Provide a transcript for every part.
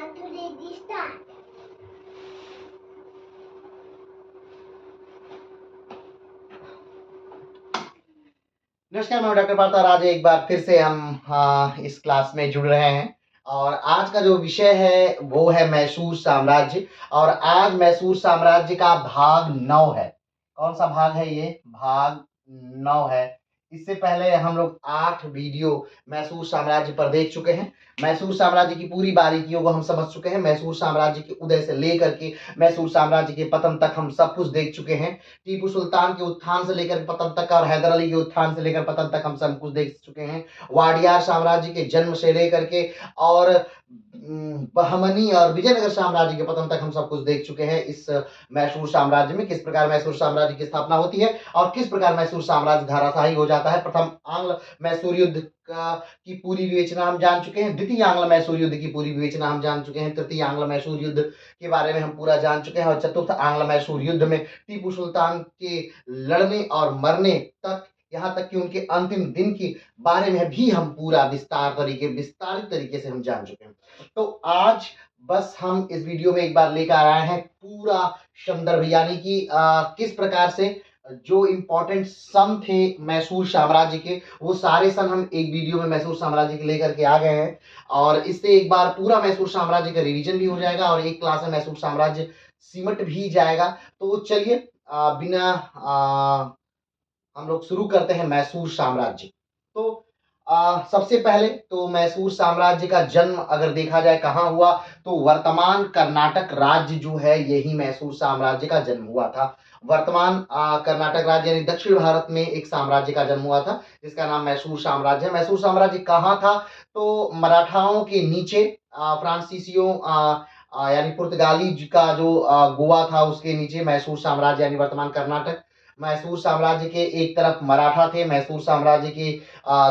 नमस्कार, मैं डॉक्टर पार्थ और आज एक बार फिर से हम इस क्लास में जुड़ रहे हैं और आज का जो विषय है वो है मैसूर साम्राज्य। और आज मैसूर साम्राज्य का भाग 9 है। कौन सा भाग है ये? भाग 9 है। इससे पहले हम लोग 8 वीडियो मैसूर साम्राज्य पर देख चुके हैं। मैसूर साम्राज्य की पूरी बारीकियों को हम समझ चुके हैं। मैसूर साम्राज्य के उदय से लेकर के मैसूर साम्राज्य के पतन तक हम सब कुछ देख चुके हैं। टीपू सुल्तान के उत्थान से लेकर पतन तक और हैदर अली के उत्थान से लेकर पतन तक हम सब कुछ देख चुके हैं। वाडियार साम्राज्य के जन्म से लेकर के और बहमनी और विजयनगर साम्राज्य के पतन तक हम सब कुछ देख चुके हैं। इस मैसूर साम्राज्य में किस प्रकार मैसूर साम्राज्य की स्थापना होती है और किस प्रकार मैसूर साम्राज्य धराशायी हो जाता है। प्रथम आंग्ल मैसूर युद्ध की पूरी विवेचना हम जान चुके हैं। द्वितीय आंग्ल मैसूर युद्ध की पूरी विवेचना हम जान चुके हैं। तृतीय आंग्ल मैसूर युद्ध के बारे में हम पूरा जान चुके हैं और चतुर्थ आंग्ल मैसूर युद्ध में टीपू सुल्तान के लड़ने और मरने तक, यहाँ तक कि उनके अंतिम दिन के बारे में भी हम पूरा विस्तारित तरीके से हम जान चुके हैं। तो आज बस हम इस वीडियो में एक बार लेकर आए हैं पूरा संदर्भ, यानी कि किस प्रकार से जो इम्पोर्टेंट सन थे मैसूर साम्राज्य के, वो सारे सन हम एक वीडियो में मैसूर साम्राज्य के लेकर के आ गए हैं। और इससे एक बार पूरा मैसूर साम्राज्य का रिवीजन भी हो जाएगा और एक क्लास में मैसूर साम्राज्य सिमट भी जाएगा। तो चलिए बिना हम लोग शुरू करते हैं मैसूर साम्राज्य। तो सबसे पहले तो मैसूर साम्राज्य का जन्म अगर देखा जाए कहाँ हुआ, तो वर्तमान कर्नाटक राज्य जो है यही मैसूर साम्राज्य का जन्म हुआ था। वर्तमान कर्नाटक राज्य यानी दक्षिण भारत में एक साम्राज्य का जन्म हुआ था जिसका नाम मैसूर साम्राज्य है। मैसूर साम्राज्य कहाँ था? तो मराठाओं के नीचे फ्रांसीसियों यानी पुर्तगाली का जो गोवा था उसके नीचे मैसूर साम्राज्य यानी वर्तमान कर्नाटक। मैसूर साम्राज्य के एक तरफ मराठा थे, मैसूर साम्राज्य के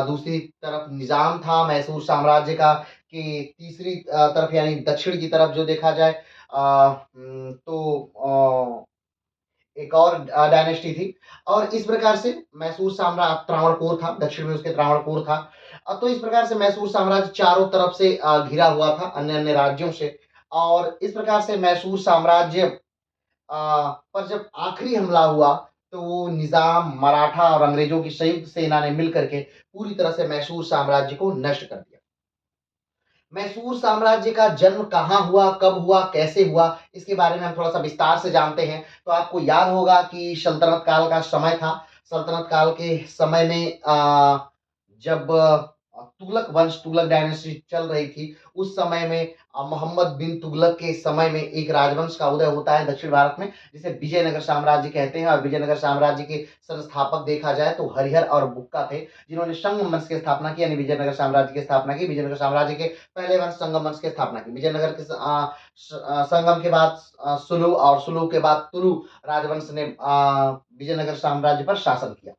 दूसरी तरफ निजाम था। मैसूर साम्राज्य का कि तीसरी तरफ यानी दक्षिण की तरफ जो देखा जाए तो एक और डायनेस्टी थी। और इस प्रकार से मैसूर साम्राज्य त्रावणकोर था, दक्षिण में उसके त्रावणकोर था। तो इस प्रकार से मैसूर साम्राज्य चारों तरफ से घिरा हुआ था अन्य अन्य राज्यों से। और इस प्रकार से मैसूर साम्राज्य पर जब आखिरी हमला हुआ तो वो निजाम, मराठा और अंग्रेजों की संयुक्त सेना ने मिलकर के पूरी तरह से मैसूर साम्राज्य को नष्ट कर दिया। मैसूर साम्राज्य का जन्म कहाँ हुआ, कब हुआ, कैसे हुआ, इसके बारे में हम थोड़ा सा विस्तार से जानते हैं। तो आपको याद होगा कि सल्तनत काल का समय था। सल्तनत काल के समय में जब तुगलक वंश, तुगलक डायनेस्टी चल रही थी, उस समय में मोहम्मद बिन तुगलक के समय में एक राजवंश का उदय होता है दक्षिण भारत में, जिसे विजयनगर साम्राज्य कहते हैं। और विजयनगर साम्राज्य के संस्थापक देखा जाए तो हरिहर और बुक्का थे, जिन्होंने संगम वंश की स्थापना की यानी विजयनगर साम्राज्य की स्थापना की। विजयनगर साम्राज्य के पहले वंश संगम वंश की स्थापना की। विजयनगर के संगम के बाद सुलु और सुलु के बाद तुलु राजवंश ने विजयनगर साम्राज्य पर शासन किया।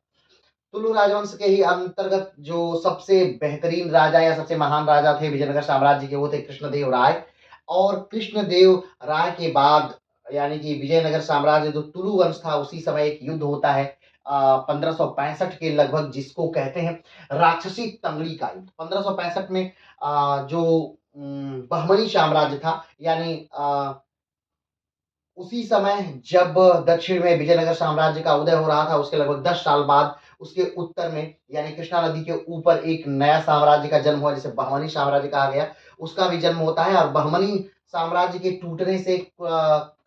तुलु राजवंश के ही अंतर्गत जो सबसे बेहतरीन राजा या सबसे महान राजा थे विजयनगर साम्राज्य के, वो थे कृष्णदेव राय। और कृष्णदेव राय के बाद यानी कि विजयनगर साम्राज्य जो तुलु वंश था, उसी समय एक युद्ध होता है 1565 के लगभग, जिसको कहते हैं राक्षसी तंगड़ी का युद्ध। 1565 में जो बहमनी साम्राज्य था, यानी उसी समय जब दक्षिण में विजयनगर साम्राज्य का उदय हो रहा था, उसके लगभग 10 साल बाद उसके उत्तर में यानी कृष्णा नदी के ऊपर एक नया साम्राज्य का जन्म हुआ जिसे बहमनी साम्राज्य कहा गया। उसका भी जन्म होता है और बहमनी साम्राज्य के टूटने से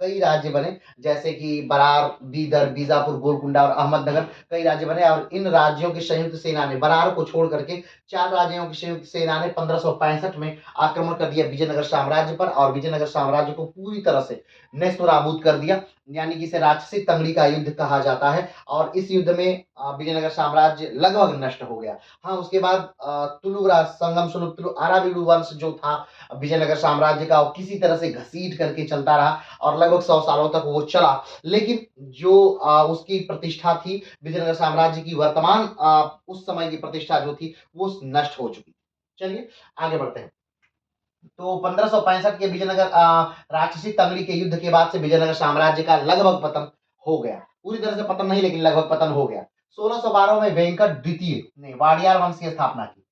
कई राज्य बने, जैसे कि बरार, बीदर, बीजापुर, गोलकुंडा और अहमदनगर, कई राज्य बने। और इन राज्यों की संयुक्त सेना ने बरार को छोड़ करके 4 राज्यों की संयुक्त सेना ने 1565 में आक्रमण कर दिया विजयनगर साम्राज्य पर और विजयनगर साम्राज्य को पूरी तरह से नेस्तनाबूद कर दिया, यानी कि इसे राक्षसी तंगड़ी का युद्ध कहा जाता है। और इस युद्ध में विजयनगर साम्राज्य लगभग नष्ट हो गया। हाँ, उसके बाद तुलु संगम, सुलु, तुलु, आराविडु वंश जो था विजयनगर साम्राज्य का, वो किसी तरह से घसीट करके चलता रहा और लगभग 100 सालों तक वो चला। लेकिन जो उसकी प्रतिष्ठा थी विजयनगर साम्राज्य की, वर्तमान उस समय की प्रतिष्ठा जो थी वो नष्ट हो चुकी। चलिए आगे बढ़ते हैं। तो 1565 के विजयनगर राक्षसी तंगड़ी के युद्ध के बाद से विजयनगर साम्राज्य का लगभग पतन हो गया। पूरी तरह से पतन नहीं, लेकिन लगभग पतन हो गया। 1612 में वेंकट द्वितीय ने वाडियार वंश की स्थापना की।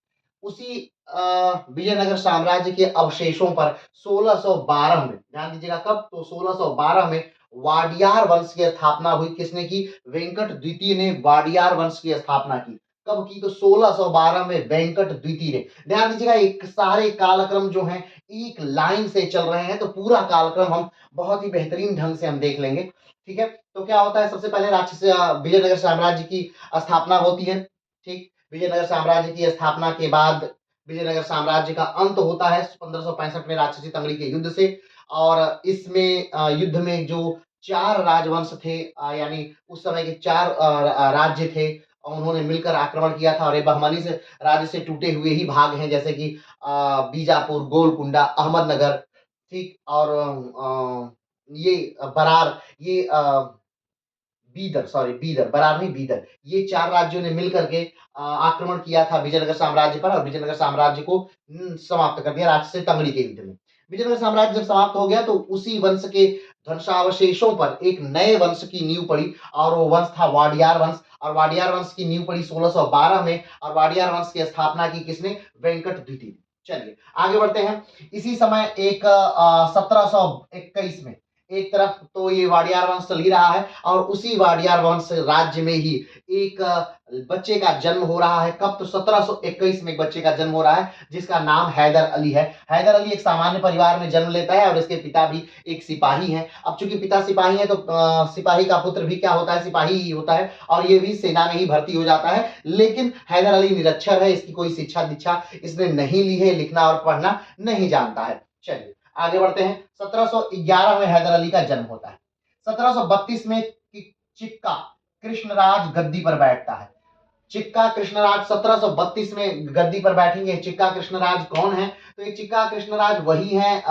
उसी विजयनगर साम्राज्य के अवशेषों पर 1612 में, ध्यान दीजिएगा कब, तो 1612 में वाडियार वंश की स्थापना हुई। किसने की? वेंकट द्वितीय ने वाडियार वंश की स्थापना की। कब की? तो 1612 में वेंकट द्वितीय ने। ध्यान दीजिएगा एक सारे कालक्रम जो हैं एक लाइन से चल रहे हैं, तो पूरा कालक्रम हम बहुत ही बेहतरीन ढंग से हम देख लेंगे। ठीक है, तो क्या होता है, सबसे पहले राक्षस विजयनगर साम्राज्य की स्थापना होती है। ठीक, विजयनगर साम्राज्य की स्थापना के बाद विजयनगर साम्राज्य का अंत होता है 1565 में राक्षसी तंगड़ी के युद्ध से। और इसमें युद्ध में जो 4 राजवंश थे, यानी उस समय के 4 राज्य थे, उन्होंने मिलकर आक्रमण किया था और ये बहमनी से राज्य से टूटे हुए ही भाग हैं, जैसे कि बीजापुर, गोलकुंडा, अहमदनगर, ठीक, और ये बरार, ये बीदर, सॉरी बीदर, बरार नहीं बीदर, ये 4 राज्यों ने मिलकर के आक्रमण किया था विजयनगर साम्राज्य पर और विजयनगर साम्राज्य को समाप्त कर दिया राक्षसी तंगड़ी के युद्ध में। विजयनगर साम्राज्य जब समाप्त हो गया तो उसी वंश के ध्वंसावशेषों पर एक नए वंश की नींव पड़ी और वो वंश था वाडियार वंश। और वाडियार वंश की नींव पड़ी 1612 में और वाडियार वंश की स्थापना की किसने? वेंकट द्वितीय। चलिए आगे बढ़ते हैं। इसी समय एक 1721 में एक तरफ तो ये वाडियार वंश चल ही रहा है और उसी वाडियार वंश राज्य में ही एक बच्चे का जन्म हो रहा है। कब? तो 1721 में एक बच्चे का जन्म हो रहा है जिसका नाम हैदर अली है। हैदर अली एक सामान्य परिवार में जन्म लेता है और इसके पिता भी एक सिपाही हैं। अब चूंकि पिता सिपाही है तो सिपाही का पुत्र भी क्या होता है? सिपाही ही होता है और ये भी सेना में ही भर्ती हो जाता है। लेकिन हैदर अली निरक्षर है, इसकी कोई शिक्षा दीक्षा इसने नहीं ली है, लिखना और पढ़ना नहीं जानता है। चलिए आगे बढ़ते हैं। 1711 में हैदर अली का जन्म होता है। 1732 में चिक्का कृष्णराज गद्दी पर बैठता है। चिक्का कृष्णराज 1732 में गद्दी पर बैठेंगे। चिक्का कृष्णराज कौन है? तो ये चिक्का कृष्णराज वही हैं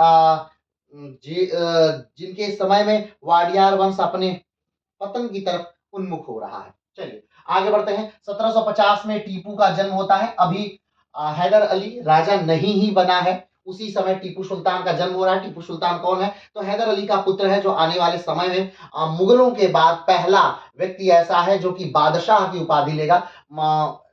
जिनके समय में वाडियार वंश अपने पतन की तरफ उन्मुख हो रहा है। चलिए आगे बढ़ते हैं। 1750 में टीपू का जन्म होता है। अभी हैदर अली राजा नहीं ही बना है, उसी समय टीपू सुल्तान का जन्म हो रहा है। टीपू सुल्तान कौन है? तो हैदर अली का पुत्र है जो आने वाले समय में मुगलों के बाद पहला व्यक्ति ऐसा है जो कि बादशाह की उपाधि लेगा।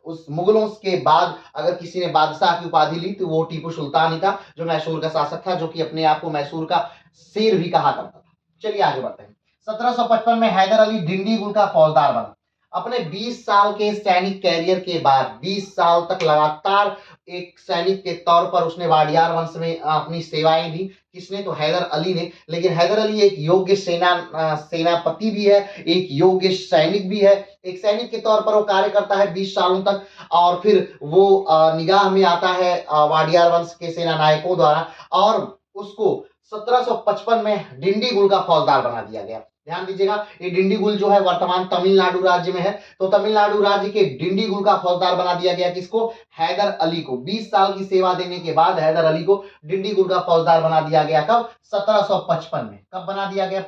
उस मुगलों के बाद अगर किसी ने बादशाह की उपाधि ली तो वो टीपू सुल्तान ही था, जो मैसूर का शासक था, जो कि अपने आप को मैसूर का शेर भी कहा करता था। चलिए आगे बढ़ते हैं। 1755 में हैदर अली डिंडीगुल का फौजदार बना। अपने 20 साल के सैनिक कैरियर के बाद 20 साल तक लगातार एक सैनिक के तौर पर उसने वाडियार वंश में अपनी सेवाएं दी। किसने? तो हैदर अली ने। लेकिन हैदर अली एक योग्य सेनापति भी है, एक योग्य सैनिक भी है। एक सैनिक के तौर पर वो कार्य करता है 20 सालों तक और फिर वो निगाह में आता है वाडियार वंश के सेना नायकों द्वारा और उसको 1755 में डिंडीगुल का फौजदार बना दिया गया। ध्यान दीजिएगा ये डिंडीगुल जो है वर्तमान तमिलनाडु राज्य में है, तो तमिलनाडु राज्य के डिंडीगुल का फौजदार बना दिया गया। किसको? हैदर अली को। 20 साल की सेवा देने के बाद हैदर अली को डिंडीगुल का फौजदार बना दिया गया। कब? 1755 में। कब बना दिया गया?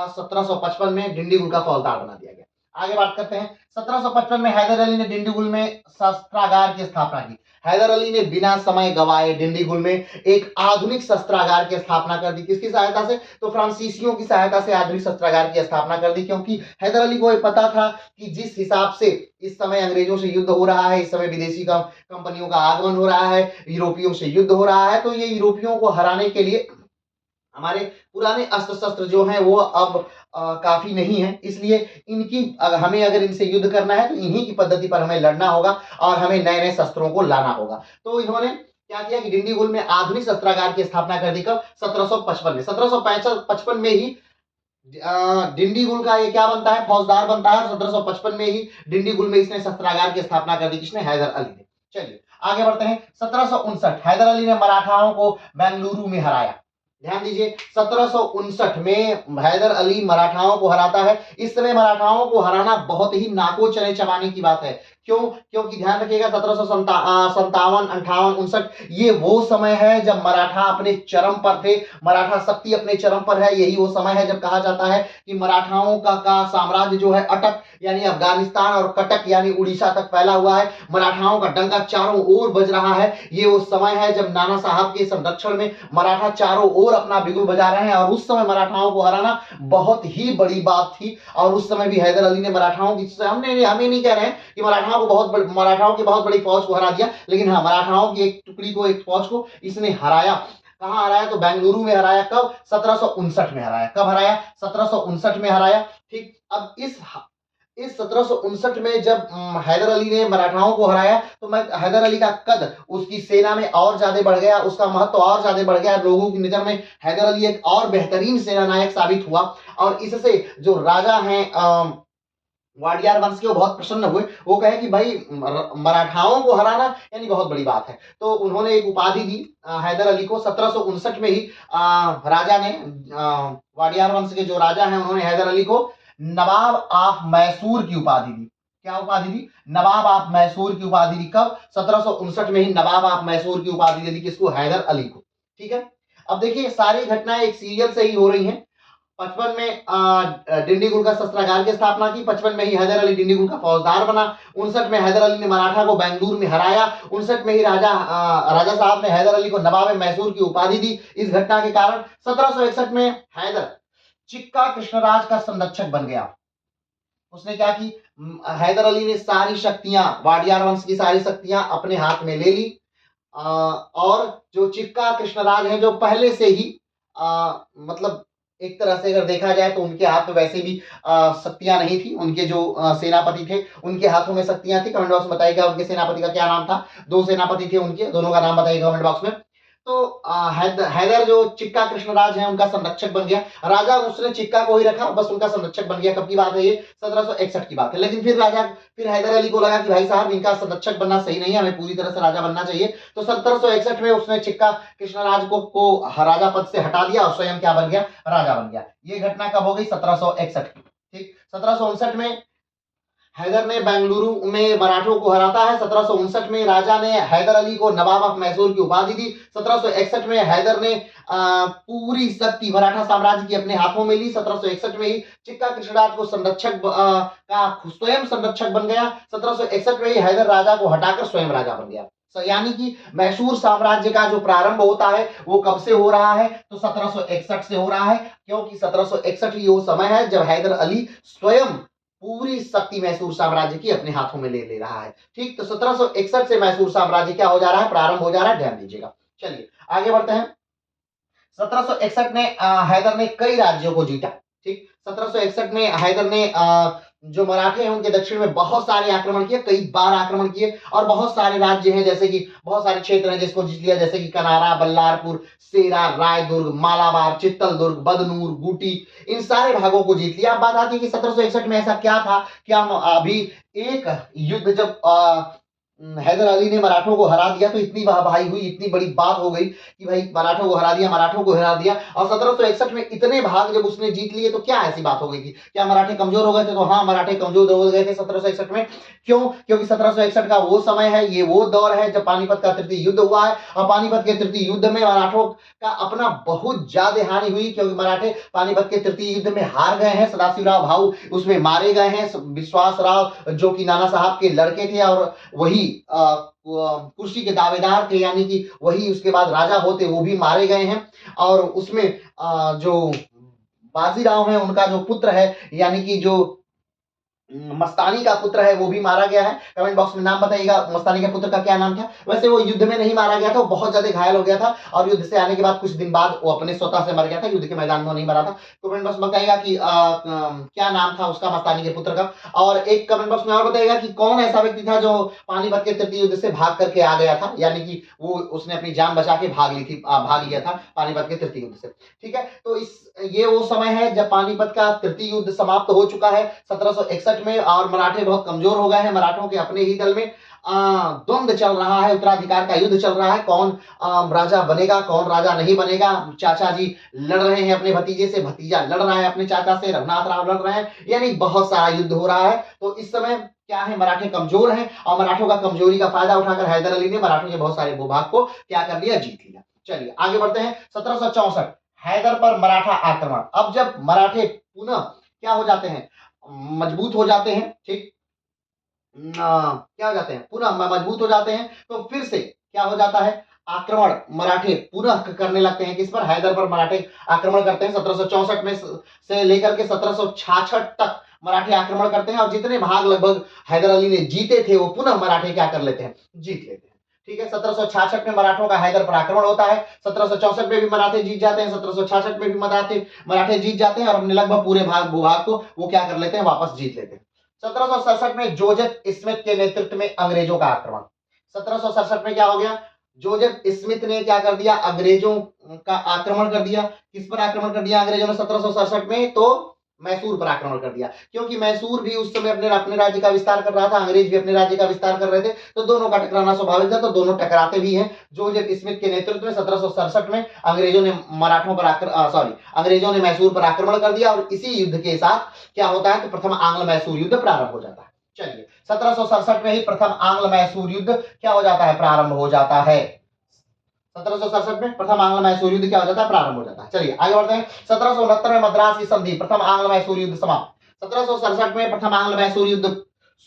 1755 में डिंडीगुल का फौजदार बना दिया गया। आगे बात करते हैं। 1755 में हैदर अली ने डिंडीगुल में शस्त्रागार की स्थापना की। हैदर अली ने बिना समय गवाए डिंडीगुल में एक आधुनिक शस्त्रागार की स्थापना कर दी। किसकी सहायता से? तो फ्रांसीसियों की सहायता से आधुनिक शस्त्रागार की स्थापना कर दी, क्योंकि हैदर अली को यह पता था कि जिस हिसाब से इस समय अंग्रेजों से युद्ध हो रहा है, इस समय विदेशी कंपनियों का आगमन हो रहा है, यूरोपियों से युद्ध हो रहा है, तो ये यूरोपियों को हराने के लिए हमारे पुराने अस्त्र शस्त्र जो हैं वो अब काफी नहीं है। इसलिए इनकी हमें अगर इनसे युद्ध करना है तो इन्हीं की पद्धति पर हमें लड़ना होगा और हमें नए नए शस्त्रों को लाना होगा। तो इन्होंने क्या किया कि डिंडीगुल में आधुनिक शस्त्रागार की स्थापना कर दी। कब? 1755 में। 1755 में ही डिंडीगुल का ये क्या बनता है? फौजदार बनता है। 1755 में ही डिंडीगुल में इसने शस्त्रागार की स्थापना कर दी। किसने? हैदर अली ने। चलिए आगे बढ़ते हैं। 1759 हैदर अली ने मराठाओं को बेंगलुरु में हराया। ध्यान दीजिए 1759 में हैदर अली मराठाओं को हराता है। इस समय मराठाओं को हराना बहुत ही नाको चने चबाने की बात है। क्यों? क्योंकि ध्यान रखिएगा 1757, 58, 59 ये वो समय है जब मराठा अपने चरम पर थे, मराठा शक्ति अपने चरम पर है। यही वो समय है जब कहा जाता है कि मराठाओं का साम्राज्य जो है अटक यानी अफगानिस्तान और कटक यानी उड़ीसा तक फैला हुआ है। मराठाओं का डंका चारों ओर बज रहा है। ये वो समय है जब नाना साहब के संरक्षण में मराठा चारों ओर अपना बिगुल बजा रहे हैं और उस समय मराठाओं को हराना बहुत ही बड़ी बात थी। और उस समय भी हैदर अली ने मराठाओं की, हमें नहीं कह रहे हैं कि मराठाओं मराठाओं की बहुत बड़ी फौज को हरा दिया, लेकिन हाँ मराठाओं की एक टुकड़ी को, एक फौज को इसने हराया। कहाँ हराया? तो बेंगलुरु में हराया। कब? 1759 में हराया। कब हराया? 1759 में हराया। ठीक, अब इस 1759 में जब हैदर अली ने मराठाओं को हराया तो मैं हैदर अली का कद उसकी सेना में और ज्यादा बढ़ गया, उसका महत्व और ज्यादा बढ़ गया, लोगों की नजर में हैदर अली एक और बेहतरीन सेना नायक साबित हुआ। और इससे जो राजा हैं वाडियार वंश के, वो बहुत प्रसन्न हुए। वो कहे कि भाई मराठाओं को हराना यानी बहुत बड़ी बात है। तो उन्होंने एक उपाधि दी हैदर अली को। 1759 में ही राजा ने, वाडियार वंश के जो राजा हैं, उन्होंने हैदर अली को नवाब ऑफ मैसूर की उपाधि दी। क्या उपाधि दी? नवाब ऑफ मैसूर की उपाधि दी। कब? 1759 में ही नवाब ऑफ मैसूर की उपाधि दे दी। किसको? हैदर अली को। ठीक है, अब देखिए सारी घटनाएं एक सीरियल से ही हो रही हैं। 55 में डिंडीगुल का शस्त्रागार की स्थापना की। 55 में ही हैदर अली डिंडीगुल का फौजदार बना। 59 में हैदर अली ने मराठा को बेंगलुरु में हराया। 59 में ही राजा साहब ने हैदर अली को नवाब मैसूर की उपाधि दी। इस घटना के कारण 1761 में हैदर चिक्का कृष्णराज का संरक्षक बन गया। उसने क्या की? हैदर अली ने सारी शक्तियां, वाडियार वंश की सारी शक्तियां अपने हाथ में ले ली। और जो चिक्का कृष्णराज है, जो पहले से ही मतलब एक तरह से अगर देखा जाए तो उनके हाथ में वैसे भी शक्तियां नहीं थी। उनके जो सेनापति थे, उनके हाथों में शक्तियां थी। कमेंट बॉक्स में बताइएगा उनके सेनापति का क्या नाम था। दो सेनापति थे उनके, दोनों का नाम बताइएगा कमेंट बॉक्स में। तो हैदर जो चिक्का कृष्णराज है, उनका संरक्षक बन गया। राजा उसने चिक्का को ही रखा, बस उनका संरक्षक बन गया। कब की बात है ये? 1761 की बात है। लेकिन फिर हैदर अली को लगा कि भाई साहब इनका संरक्षक बनना सही नहीं है, हमें पूरी तरह से राजा बनना चाहिए। तो 1761 में उसने चिक्का कृष्णराज को राजा पद से हटा दिया और स्वयं क्या बन गया? राजा बन गया। ये घटना कब हो गई? 1761 की। ठीक, 1759 में हैदर ने बेंगलुरु में मराठों को हराता है। 1759 में राजा ने हैदर अली को नवाब ऑफ मैसूर की उपाधि दी। 1761 में हैदर ने पूरी शक्ति मराठा साम्राज्य की अपने हाथों में ली। 1761 में ही चिक्का कृष्णराज को संरक्षक का स्वयं संरक्षक बन गया। 1761 में ही हैदर राजा को हटाकर स्वयं राजा बन गया। यानी कि मैसूर साम्राज्य का जो प्रारंभ होता है वो कब से हो रहा है? तो 1761 से हो रहा है, क्योंकि 1761 ही वो समय है जब हैदर अली स्वयं पूरी शक्ति मैसूर साम्राज्य की अपने हाथों में ले रहा है। ठीक, तो 1761 से मैसूर साम्राज्य क्या हो जा रहा है? प्रारंभ हो जा रहा है। ध्यान दीजिएगा। चलिए आगे बढ़ते हैं। 1761 में हैदर ने कई राज्यों को जीता। ठीक, 1761 में हैदर ने जो मराठे हैं उनके दक्षिण में बहुत सारे आक्रमण किए, कई बार आक्रमण किए। और बहुत सारे राज्य हैं, जैसे कि बहुत सारे क्षेत्र हैं जिसको जीत लिया, जैसे कि कनारा, बल्लारपुर, सेरा, रायदुर्ग, मालाबार, चित्तलदुर्ग, बदनूर, बूटी, इन सारे भागों को जीत लिया। अब बात आती है कि 1761 में ऐसा क्या था? क्या अभी एक युद्ध जब हैदर अली ने मराठों को हरा दिया तो इतनी वाहवाही हुई, इतनी बड़ी बात हो गई कि भाई मराठों को हरा दिया, मराठों को हरा दिया। और 1761 में इतने भाग जब उसने जीत लिए तो क्या ऐसी बात हो गई थी? क्या मराठे कमजोर हो गए थे? तो हाँ, मराठे कमजोर हो गए थे 1761 में। क्यों? क्योंकि 1761 का वो समय है, ये वो दौर है जब पानीपत का तृतीय युद्ध हुआ है। और पानीपत के तृतीय युद्ध में मराठों का अपना बहुत ज्यादा हानि हुई, क्योंकि मराठे पानीपत के तृतीय युद्ध में हार गए हैं। सदाशिवराव भाऊ उसमें मारे गए हैं। विश्वास राव जो कि नाना साहब के लड़के थे और वही कुर्सी के दावेदार थे, यानी कि वही उसके बाद राजा होते, वो भी मारे गए हैं। और उसमें जो बाजीराव है, उनका जो पुत्र है, यानी कि जो मस्तानी का पुत्र है, वो भी मारा गया है। कमेंट बॉक्स में नाम बताइएगा मस्तानी के पुत्र का क्या नाम था। वैसे वो युद्ध में नहीं मारा गया था, वो बहुत ज्यादा घायल हो गया था और युद्ध से आने के बाद कुछ दिन बाद वो अपने स्वतः से मर गया था, युद्ध के मैदान में नहीं मरा था। कमेंट बॉक्स में बताइएगा कि क्या नाम था उसका, मस्तानी के पुत्र का। और एक कमेंट बॉक्स में और बताइएगा कि कौन ऐसा व्यक्ति था जो पानीपत के तृतीय युद्ध से भाग करके आ गया था, यानी कि वो उसने अपनी जान बचा के भाग लिया था पानीपत के तृतीय युद्ध से। ठीक है, तो ये वो समय है जब पानीपत का तृतीय युद्ध समाप्त हो चुका है 1761 में, और मराठे बहुत कमजोर हो गए हैं। मराठों के अपने ही दल में द्वंद्व चल रहा है, उत्तराधिकार का युद्ध चल रहा है। कौन राजा बनेगा, कौन राजा नहीं बनेगा। चाचा जी लड़ रहे हैं अपने भतीजे से, भतीजा लड़ रहा है अपने चाचा से, रघुनाथ राव लड़ रहे हैं, यानी बहुत सारा युद्ध हो रहा है। तो इस समय क्या है, मराठे कमजोर हैं और मराठों का कमजोरी का फायदा उठाकर हैदर अली ने मराठों के बहुत सारे भूभाग को क्या कर लिया, जीत लिया। चलिए आगे बढ़ते हैं। 1764 हैदर पर मराठा आक्रमण। अब जब मराठे पुनः क्या हो जाते हैं, मजबूत हो जाते हैं। ठीक, क्या हो जाते हैं, पुनः मजबूत हो जाते हैं, तो फिर से क्या हो जाता है, आक्रमण मराठे पुनः करने लगते हैं। किस पर? हैदर पर मराठे आक्रमण करते हैं। 1764 में से लेकर के 1766 तक मराठे आक्रमण करते हैं और जितने भाग लगभग हैदर अली ने जीते थे वो पुनः मराठे क्या कर लेते हैं? जीत लेते हैं। ठीक है, 1766 में मराठों का हैदर पर आक्रमण होता है। 1764 में भी मराठे जीत जाते हैं, 1766 में भी मराठे जीत जाते हैं और अपने लगभग पूरे भूभाग को वो क्या कर लेते हैं? वापस जीत लेते हैं। 1767 में जोसेफ स्मिथ के नेतृत्व में अंग्रेजों का आक्रमण। 1767 में क्या हो गया? जोसेफ स्मिथ ने क्या कर दिया? अंग्रेजों का आक्रमण कर दिया। किस पर आक्रमण कर दिया अंग्रेजों ने 1767 में? तो मैसूर पर आक्रमण कर दिया, क्योंकि मैसूर भी उस समय अपने राज्य का विस्तार कर रहा था, अंग्रेज भी अपने राज्य का विस्तार कर रहे थे, तो दोनों का टकराना स्वाभाविक था, तो दोनों टकराते भी हैं। जोसेफ स्मिथ के नेतृत्व में 1767 में अंग्रेजों ने अंग्रेजों ने मैसूर पर आक्रमण कर दिया और इसी युद्ध के साथ क्या होता है? तो प्रथम आंग्ल मैसूर युद्ध प्रारंभ हो जाता है। चलिए, 1767 में ही प्रथम आंग्ल मैसूर युद्ध क्या हो जाता है? प्रारंभ हो जाता है। 1767 में प्रथम आंग्ल मैसूर युद्ध क्या हो जाता है? प्रारंभ हो जाता है। चलिए आगे बढ़ते हैं। 1769 में मद्रास की संधि, प्रथम आंग्ल मैसूर युद्ध समाप्त। 1767 में प्रथम आंग्ल मैसूर युद्ध